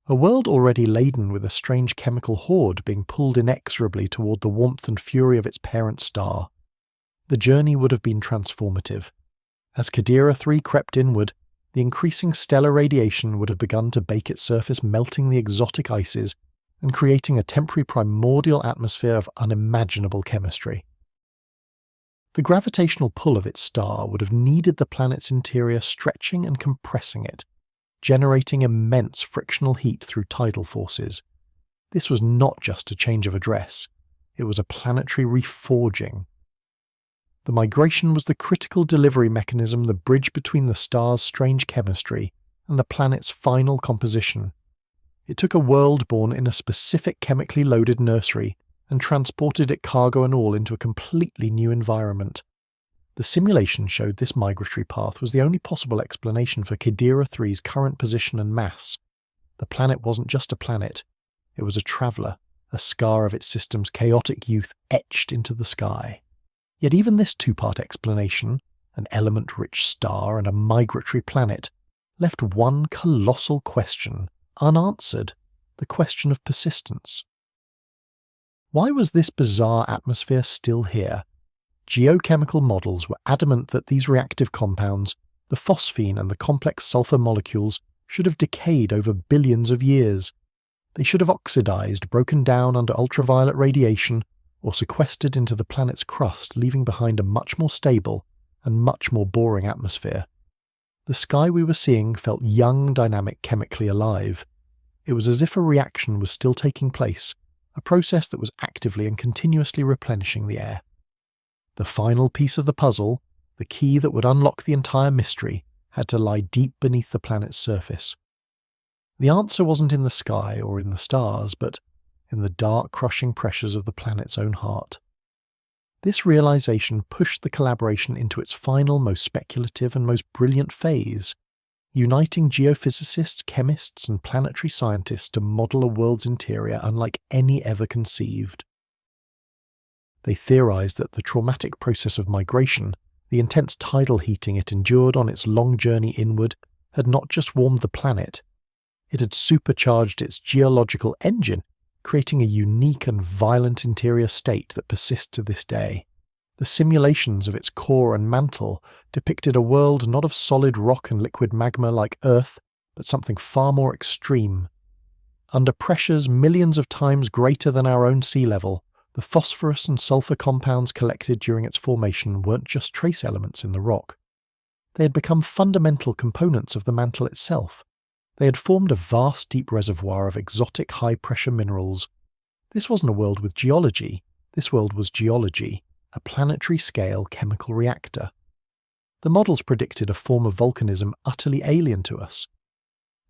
A world already laden with a strange chemical horde being pulled inexorably toward the warmth and fury of its parent star. The journey would have been transformative. As Cadera 3 crept inward, the increasing stellar radiation would have begun to bake its surface, melting the exotic ices and creating a temporary primordial atmosphere of unimaginable chemistry. The gravitational pull of its star would have kneaded the planet's interior, stretching and compressing it, generating immense frictional heat through tidal forces. This was not just a change of address, it was a planetary reforging. The migration was the critical delivery mechanism, the bridge between the star's strange chemistry and the planet's final composition. It took a world born in a specific chemically loaded nursery and transported it cargo and all into a completely new environment. The simulation showed this migratory path was the only possible explanation for Cadera 3's current position and mass. The planet wasn't just a planet, it was a traveller, a scar of its system's chaotic youth etched into the sky. Yet even this two-part explanation, an element-rich star and a migratory planet, left one colossal question unanswered, the question of persistence. Why was this bizarre atmosphere still here? Geochemical models were adamant that these reactive compounds, the phosphine and the complex sulfur molecules, should have decayed over billions of years. They should have oxidized, broken down under ultraviolet radiation, or sequestered into the planet's crust, leaving behind a much more stable and much more boring atmosphere. The sky we were seeing felt young, dynamic, chemically alive. It was as if a reaction was still taking place, a process that was actively and continuously replenishing the air. The final piece of the puzzle, the key that would unlock the entire mystery, had to lie deep beneath the planet's surface. The answer wasn't in the sky or in the stars, but in the dark, crushing pressures of the planet's own heart. This realization pushed the collaboration into its final, most speculative and most brilliant phase, uniting geophysicists, chemists, and planetary scientists to model a world's interior unlike any ever conceived. They theorized that the traumatic process of migration, the intense tidal heating it endured on its long journey inward, had not just warmed the planet, it had supercharged its geological engine, creating a unique and violent interior state that persists to this day. The simulations of its core and mantle depicted a world not of solid rock and liquid magma like Earth, but something far more extreme. Under pressures millions of times greater than our own sea level, the phosphorus and sulfur compounds collected during its formation weren't just trace elements in the rock. They had become fundamental components of the mantle itself. They had formed a vast deep reservoir of exotic high-pressure minerals. This wasn't a world with geology. This world was geology, a planetary-scale chemical reactor. The models predicted a form of volcanism utterly alien to us.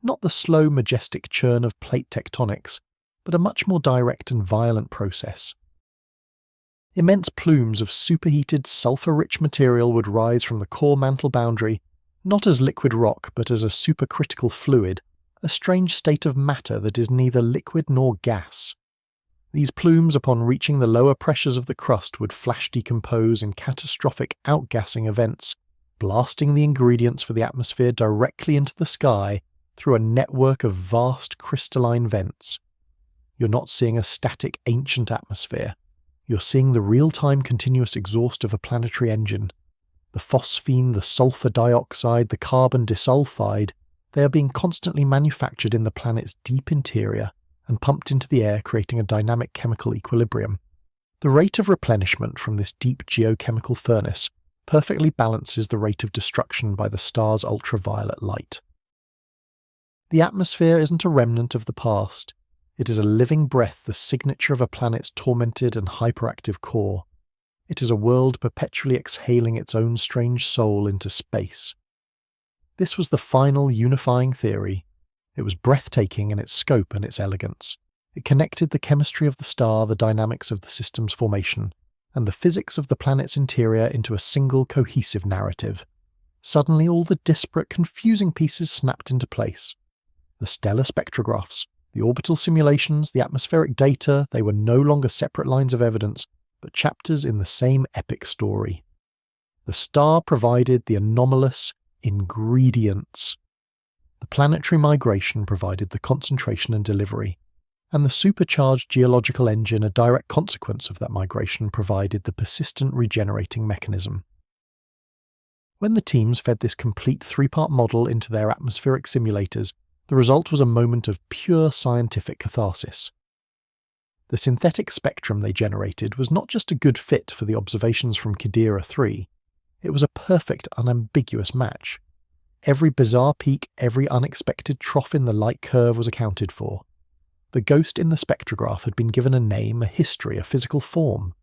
Not the slow, majestic churn of plate tectonics, but a much more direct and violent process. Immense plumes of superheated, sulfur-rich material would rise from the core mantle boundary, not as liquid rock but as a supercritical fluid, a strange state of matter that is neither liquid nor gas. These plumes, upon reaching the lower pressures of the crust, would flash decompose in catastrophic outgassing events, blasting the ingredients for the atmosphere directly into the sky through a network of vast crystalline vents. You're not seeing a static ancient atmosphere. You're seeing the real-time continuous exhaust of a planetary engine. The phosphine, the sulfur dioxide, the carbon disulfide, they are being constantly manufactured in the planet's deep interior and pumped into the air, creating a dynamic chemical equilibrium. The rate of replenishment from this deep geochemical furnace perfectly balances the rate of destruction by the star's ultraviolet light. The atmosphere isn't a remnant of the past. It is a living breath, the signature of a planet's tormented and hyperactive core. It is a world perpetually exhaling its own strange soul into space. This was the final unifying theory. It was breathtaking in its scope and its elegance. It connected the chemistry of the star, the dynamics of the system's formation, and the physics of the planet's interior into a single cohesive narrative. Suddenly all the disparate, confusing pieces snapped into place. The stellar spectrographs, the orbital simulations, the atmospheric data, they were no longer separate lines of evidence, but chapters in the same epic story. The star provided the anomalous ingredients. The planetary migration provided the concentration and delivery, and the supercharged geological engine, a direct consequence of that migration, provided the persistent regenerating mechanism. When the teams fed this complete three-part model into their atmospheric simulators, the result was a moment of pure scientific catharsis. The synthetic spectrum they generated was not just a good fit for the observations from Qiddiya 3, it was a perfect, unambiguous match. Every bizarre peak, every unexpected trough in the light curve was accounted for. The ghost in the spectrograph had been given a name, a history, a physical form.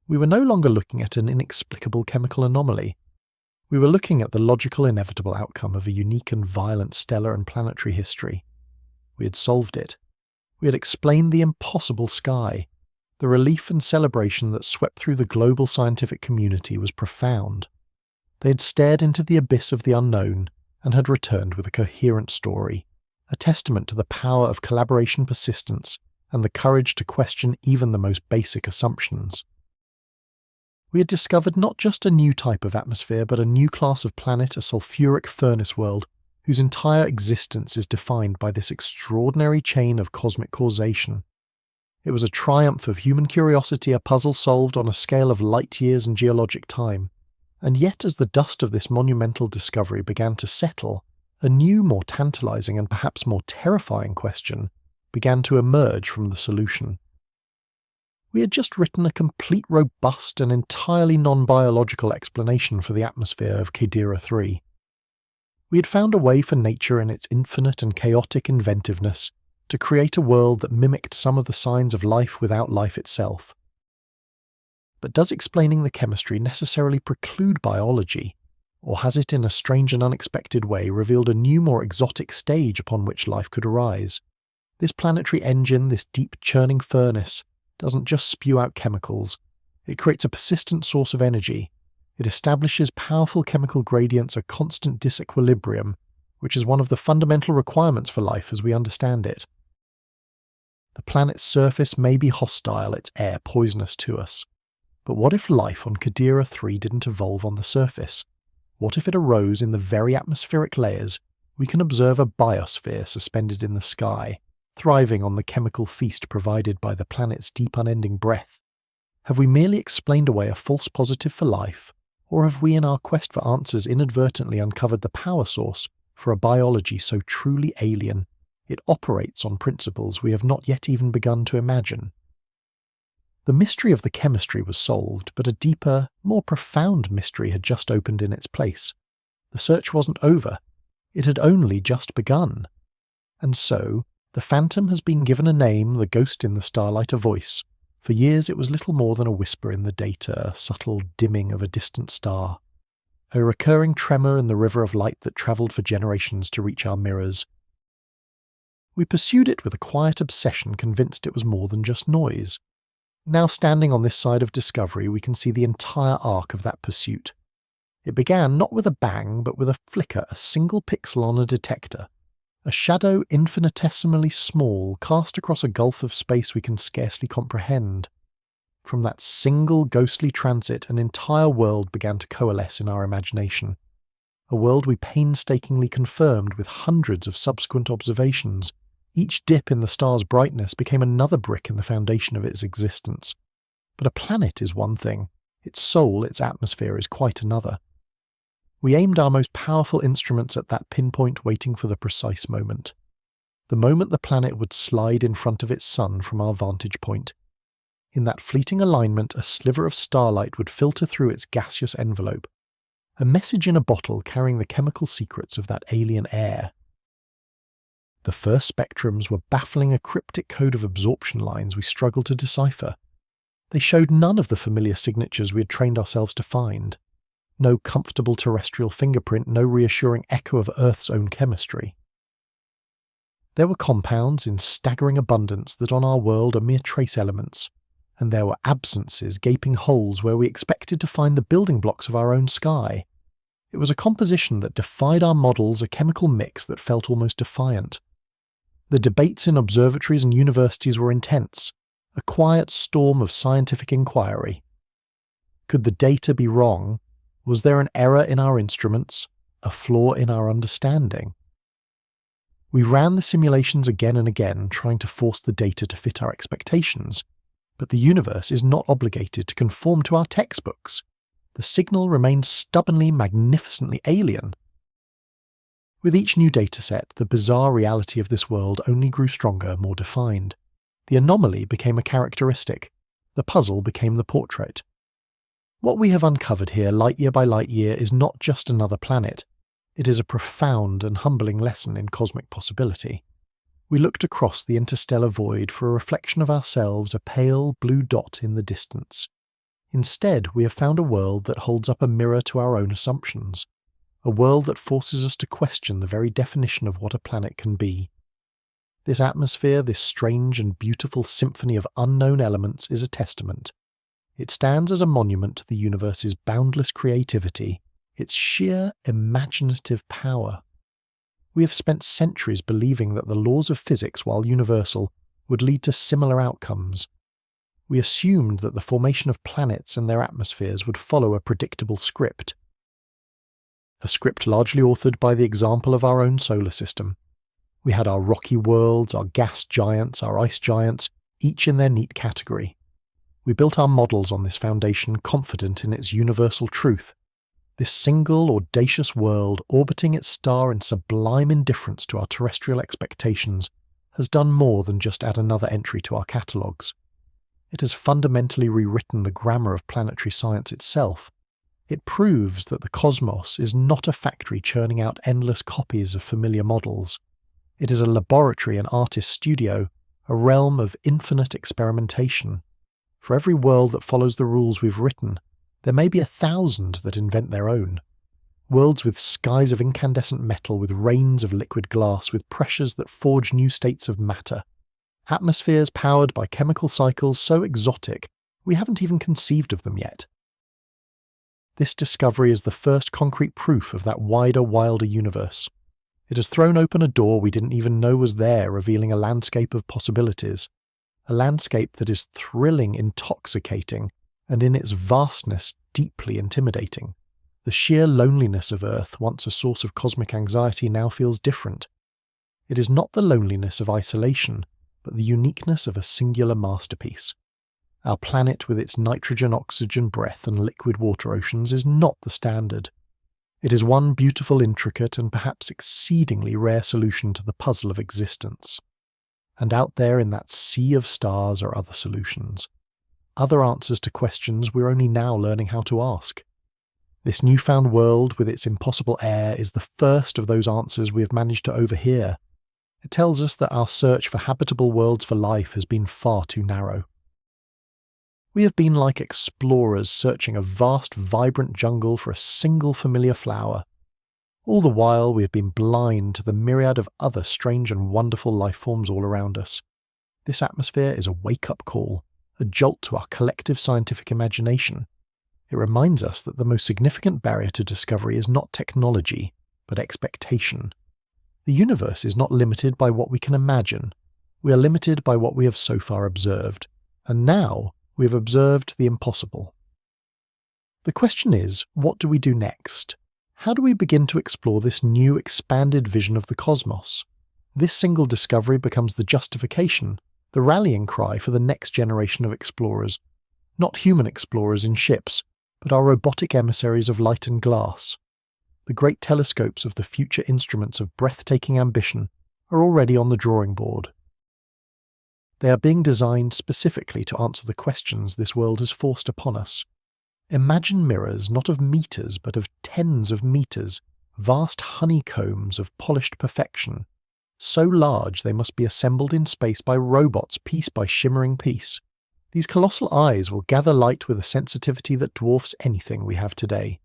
We were no longer looking at an inexplicable chemical anomaly. We were looking at the logical, inevitable outcome of a unique and violent stellar and planetary history. We had solved it. We had explained the impossible sky. The relief and celebration that swept through the global scientific community was profound. They had stared into the abyss of the unknown and had returned with a coherent story, a testament to the power of collaboration, persistence, and the courage to question even the most basic assumptions. We had discovered not just a new type of atmosphere, but a new class of planet, a sulfuric furnace world, whose entire existence is defined by this extraordinary chain of cosmic causation. It was a triumph of human curiosity, a puzzle solved on a scale of light years and geologic time. And yet, as the dust of this monumental discovery began to settle, a new, more tantalizing and perhaps more terrifying question began to emerge from the solution. We had just written a complete, robust and entirely non-biological explanation for the atmosphere of Qiddiya 3. We had found a way for nature in its infinite and chaotic inventiveness to create a world that mimicked some of the signs of life without life itself. But does explaining the chemistry necessarily preclude biology, or has it in a strange and unexpected way revealed a new, more exotic stage upon which life could arise? This planetary engine, this deep churning furnace, doesn't just spew out chemicals. It creates a persistent source of energy. It establishes powerful chemical gradients, a constant disequilibrium, which is one of the fundamental requirements for life as we understand it. The planet's surface may be hostile, its air poisonous to us. But what if life on Qiddiya 3 didn't evolve on the surface? What if it arose in the very atmospheric layers? We can observe a biosphere suspended in the sky, thriving on the chemical feast provided by the planet's deep unending breath. Have we merely explained away a false positive for life, or have we in our quest for answers inadvertently uncovered the power source for a biology so truly alien it operates on principles we have not yet even begun to imagine? The mystery of the chemistry was solved, but a deeper, more profound mystery had just opened in its place. The search wasn't over. It had only just begun. And so, the phantom has been given a name, the ghost in the starlight a voice. For years it was little more than a whisper in the data, a subtle dimming of a distant star. A recurring tremor in the river of light that travelled for generations to reach our mirrors. We pursued it with a quiet obsession, convinced it was more than just noise. Now standing on this side of discovery, we can see the entire arc of that pursuit. It began not with a bang, but with a flicker, a single pixel on a detector. A shadow infinitesimally small, cast across a gulf of space we can scarcely comprehend. From that single ghostly transit, an entire world began to coalesce in our imagination. A world we painstakingly confirmed with hundreds of subsequent observations. Each dip in the star's brightness became another brick in the foundation of its existence. But a planet is one thing. Its soul, its atmosphere, is quite another. We aimed our most powerful instruments at that pinpoint, waiting for the precise moment. The moment the planet would slide in front of its sun from our vantage point. In that fleeting alignment, a sliver of starlight would filter through its gaseous envelope. A message in a bottle carrying the chemical secrets of that alien air. The first spectrums were baffling a cryptic code of absorption lines we struggled to decipher. They showed none of the familiar signatures we had trained ourselves to find. No comfortable terrestrial fingerprint, no reassuring echo of Earth's own chemistry. There were compounds in staggering abundance that on our world are mere trace elements, and there were absences, gaping holes where we expected to find the building blocks of our own sky. It was a composition that defied our models, a chemical mix that felt almost defiant. The debates in observatories and universities were intense, a quiet storm of scientific inquiry. Could the data be wrong? Was there an error in our instruments, a flaw in our understanding? We ran the simulations again and again, trying to force the data to fit our expectations, but the universe is not obligated to conform to our textbooks. The signal remained stubbornly, magnificently alien. With each new dataset, the bizarre reality of this world only grew stronger, more defined. The anomaly became a characteristic. The puzzle became the portrait. What we have uncovered here, light year by light year, is not just another planet. It is a profound and humbling lesson in cosmic possibility. We looked across the interstellar void for a reflection of ourselves, a pale blue dot in the distance. Instead, we have found a world that holds up a mirror to our own assumptions, a world that forces us to question the very definition of what a planet can be. This atmosphere, this strange and beautiful symphony of unknown elements, is a testament. It stands as a monument to the universe's boundless creativity, its sheer imaginative power. We have spent centuries believing that the laws of physics, while universal, would lead to similar outcomes. We assumed that the formation of planets and their atmospheres would follow a predictable script. A script largely authored by the example of our own solar system. We had our rocky worlds, our gas giants, our ice giants, each in their neat category. We built our models on this foundation, confident in its universal truth. This single, audacious world, orbiting its star in sublime indifference to our terrestrial expectations, has done more than just add another entry to our catalogues. It has fundamentally rewritten the grammar of planetary science itself. It proves that the cosmos is not a factory churning out endless copies of familiar models. It is a laboratory and artist's studio, a realm of infinite experimentation. For every world that follows the rules we've written, there may be 1,000 that invent their own. Worlds with skies of incandescent metal, with rains of liquid glass, with pressures that forge new states of matter. Atmospheres powered by chemical cycles so exotic, we haven't even conceived of them yet. This discovery is the first concrete proof of that wider, wilder universe. It has thrown open a door we didn't even know was there, revealing a landscape of possibilities. A landscape that is thrilling, intoxicating, and in its vastness deeply intimidating. The sheer loneliness of Earth, once a source of cosmic anxiety, now feels different. It is not the loneliness of isolation, but the uniqueness of a singular masterpiece. Our planet, with its nitrogen-oxygen breath and liquid water oceans, is not the standard. It is one beautiful, intricate, and perhaps exceedingly rare solution to the puzzle of existence. And out there in that sea of stars are other solutions. Other answers to questions we're only now learning how to ask. This newfound world with its impossible air is the first of those answers we have managed to overhear. It tells us that our search for habitable worlds for life has been far too narrow. We have been like explorers searching a vast, vibrant jungle for a single familiar flower. All the while we have been blind to the myriad of other strange and wonderful life forms all around us. This atmosphere is a wake-up call, a jolt to our collective scientific imagination. It reminds us that the most significant barrier to discovery is not technology, but expectation. The universe is not limited by what we can imagine. We are limited by what we have so far observed. And now we have observed the impossible. The question is, what do we do next? How do we begin to explore this new, expanded vision of the cosmos? This single discovery becomes the justification, the rallying cry for the next generation of explorers. Not human explorers in ships, but our robotic emissaries of light and glass. The great telescopes of the future instruments of breathtaking ambition are already on the drawing board. They are being designed specifically to answer the questions this world has forced upon us. Imagine mirrors not of meters but of tens of meters, vast honeycombs of polished perfection, so large they must be assembled in space by robots piece by shimmering piece. These colossal eyes will gather light with a sensitivity that dwarfs anything we have today.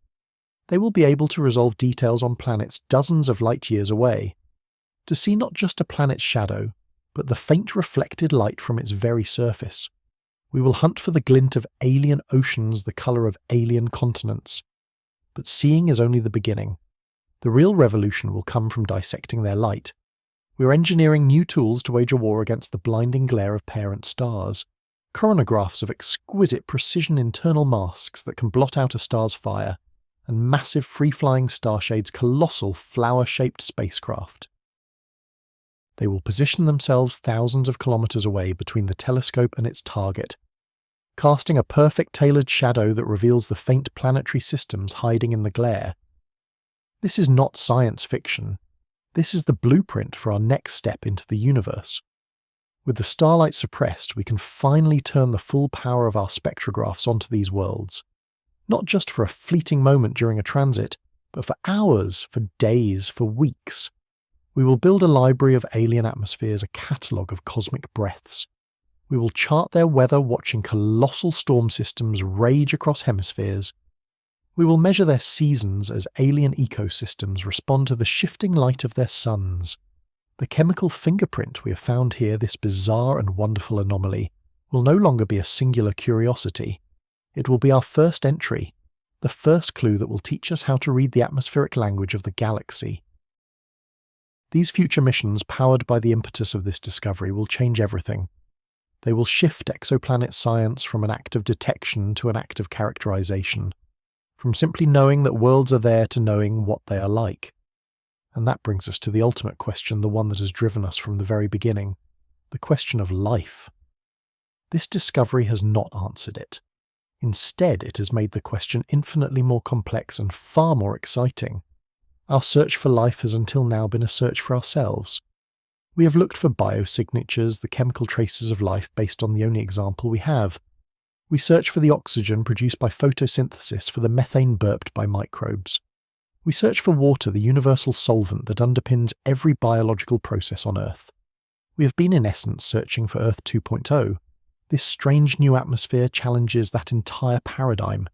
They will be able to resolve details on planets dozens of light years away, to see not just a planet's shadow, but the faint reflected light from its very surface. We will hunt for the glint of alien oceans the colour of alien continents. But seeing is only the beginning. The real revolution will come from dissecting their light. We are engineering new tools to wage a war against the blinding glare of parent stars. Coronagraphs of exquisite precision internal masks that can blot out a star's fire, and massive free-flying Starshade's colossal flower-shaped spacecraft. They will position themselves thousands of kilometres away between the telescope and its target, casting a perfect tailored shadow that reveals the faint planetary systems hiding in the glare. This is not science fiction. This is the blueprint for our next step into the universe. With the starlight suppressed, we can finally turn the full power of our spectrographs onto these worlds. Not just for a fleeting moment during a transit, but for hours, for days, for weeks. We will build a library of alien atmospheres, a catalogue of cosmic breaths. We will chart their weather watching colossal storm systems rage across hemispheres. We will measure their seasons as alien ecosystems respond to the shifting light of their suns. The chemical fingerprint we have found here, this bizarre and wonderful anomaly, will no longer be a singular curiosity. It will be our first entry, the first clue that will teach us how to read the atmospheric language of the galaxy. These future missions, powered by the impetus of this discovery, will change everything. They will shift exoplanet science from an act of detection to an act of characterization, from simply knowing that worlds are there to knowing what they are like. And that brings us to the ultimate question, the one that has driven us from the very beginning, the question of life. This discovery has not answered it. Instead, it has made the question infinitely more complex and far more exciting. Our search for life has until now been a search for ourselves. We have looked for biosignatures, the chemical traces of life based on the only example we have. We search for the oxygen produced by photosynthesis, for the methane burped by microbes. We search for water, the universal solvent that underpins every biological process on Earth. We have been in essence searching for Earth 2.0. This strange new atmosphere challenges that entire paradigm.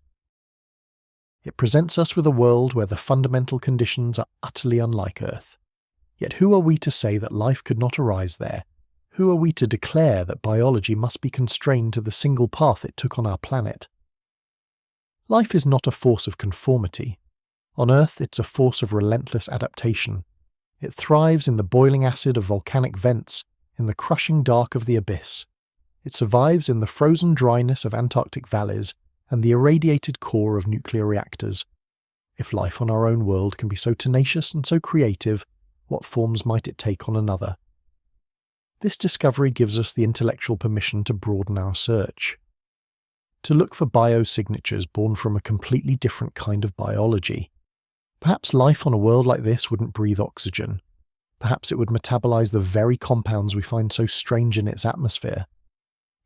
It presents us with a world where the fundamental conditions are utterly unlike Earth. Yet who are we to say that life could not arise there? Who are we to declare that biology must be constrained to the single path it took on our planet? Life is not a force of conformity. On Earth, it's a force of relentless adaptation. It thrives in the boiling acid of volcanic vents, in the crushing dark of the abyss. It survives in the frozen dryness of Antarctic valleys and the irradiated core of nuclear reactors. If life on our own world can be so tenacious and so creative, what forms might it take on another? This discovery gives us the intellectual permission to broaden our search, to look for biosignatures born from a completely different kind of biology. Perhaps life on a world like this wouldn't breathe oxygen. Perhaps it would metabolize the very compounds we find so strange in its atmosphere,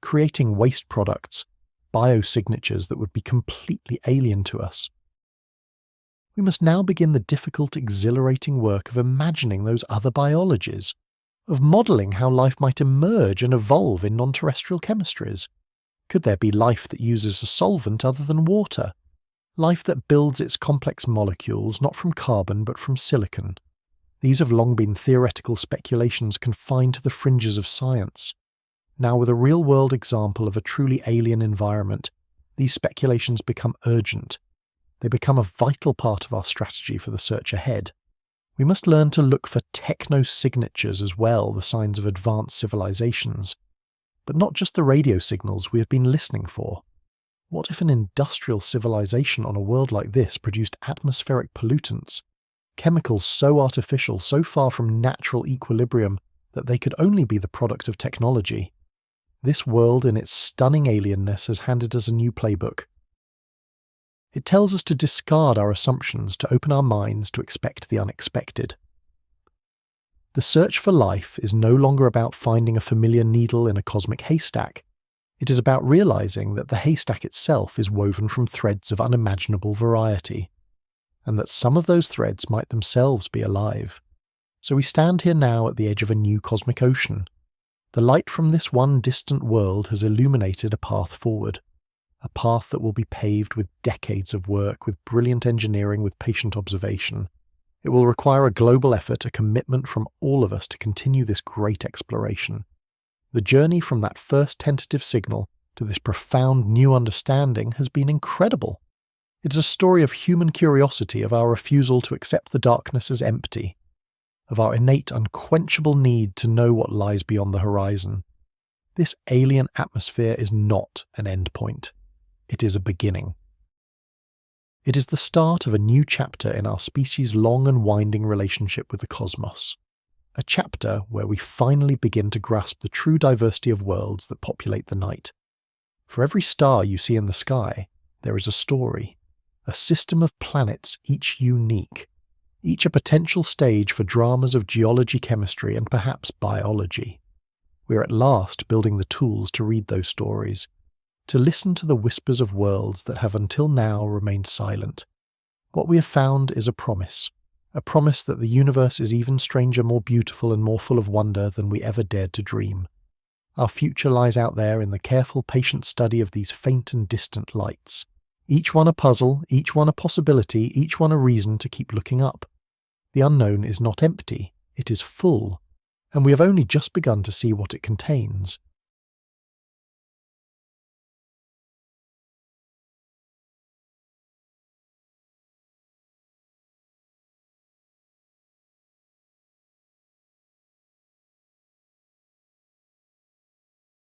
creating waste products, biosignatures that would be completely alien to us. We must now begin the difficult, exhilarating work of imagining those other biologies, of modelling how life might emerge and evolve in non-terrestrial chemistries. Could there be life that uses a solvent other than water? Life that builds its complex molecules not from carbon but from silicon? These have long been theoretical speculations confined to the fringes of science. Now, with a real-world example of a truly alien environment, these speculations become urgent. They become a vital part of our strategy for the search ahead. We must learn to look for techno-signatures as well, the signs of advanced civilizations. But not just the radio signals we have been listening for. What if an industrial civilization on a world like this produced atmospheric pollutants, chemicals so artificial, so far from natural equilibrium that they could only be the product of technology? This world in its stunning alienness has handed us a new playbook. It tells us to discard our assumptions, to open our minds to expect the unexpected. The search for life is no longer about finding a familiar needle in a cosmic haystack. It is about realizing that the haystack itself is woven from threads of unimaginable variety, and that some of those threads might themselves be alive. So we stand here now at the edge of a new cosmic ocean. The light from this one distant world has illuminated a path forward, a path that will be paved with decades of work, with brilliant engineering, with patient observation. It will require a global effort, a commitment from all of us to continue this great exploration. The journey from that first tentative signal to this profound new understanding has been incredible. It is a story of human curiosity, of our refusal to accept the darkness as empty, of our innate unquenchable need to know what lies beyond the horizon. This alien atmosphere is not an end point. It is a beginning. It is the start of a new chapter in our species' long and winding relationship with the cosmos. A chapter where we finally begin to grasp the true diversity of worlds that populate the night. For every star you see in the sky, there is a story, a system of planets, each unique, each a potential stage for dramas of geology, chemistry, and perhaps biology. We are at last building the tools to read those stories, to listen to the whispers of worlds that have until now remained silent. What we have found is a promise that the universe is even stranger, more beautiful, and more full of wonder than we ever dared to dream. Our future lies out there in the careful, patient study of these faint and distant lights. Each one a puzzle, each one a possibility, each one a reason to keep looking up. The unknown is not empty, it is full, and we have only just begun to see what it contains.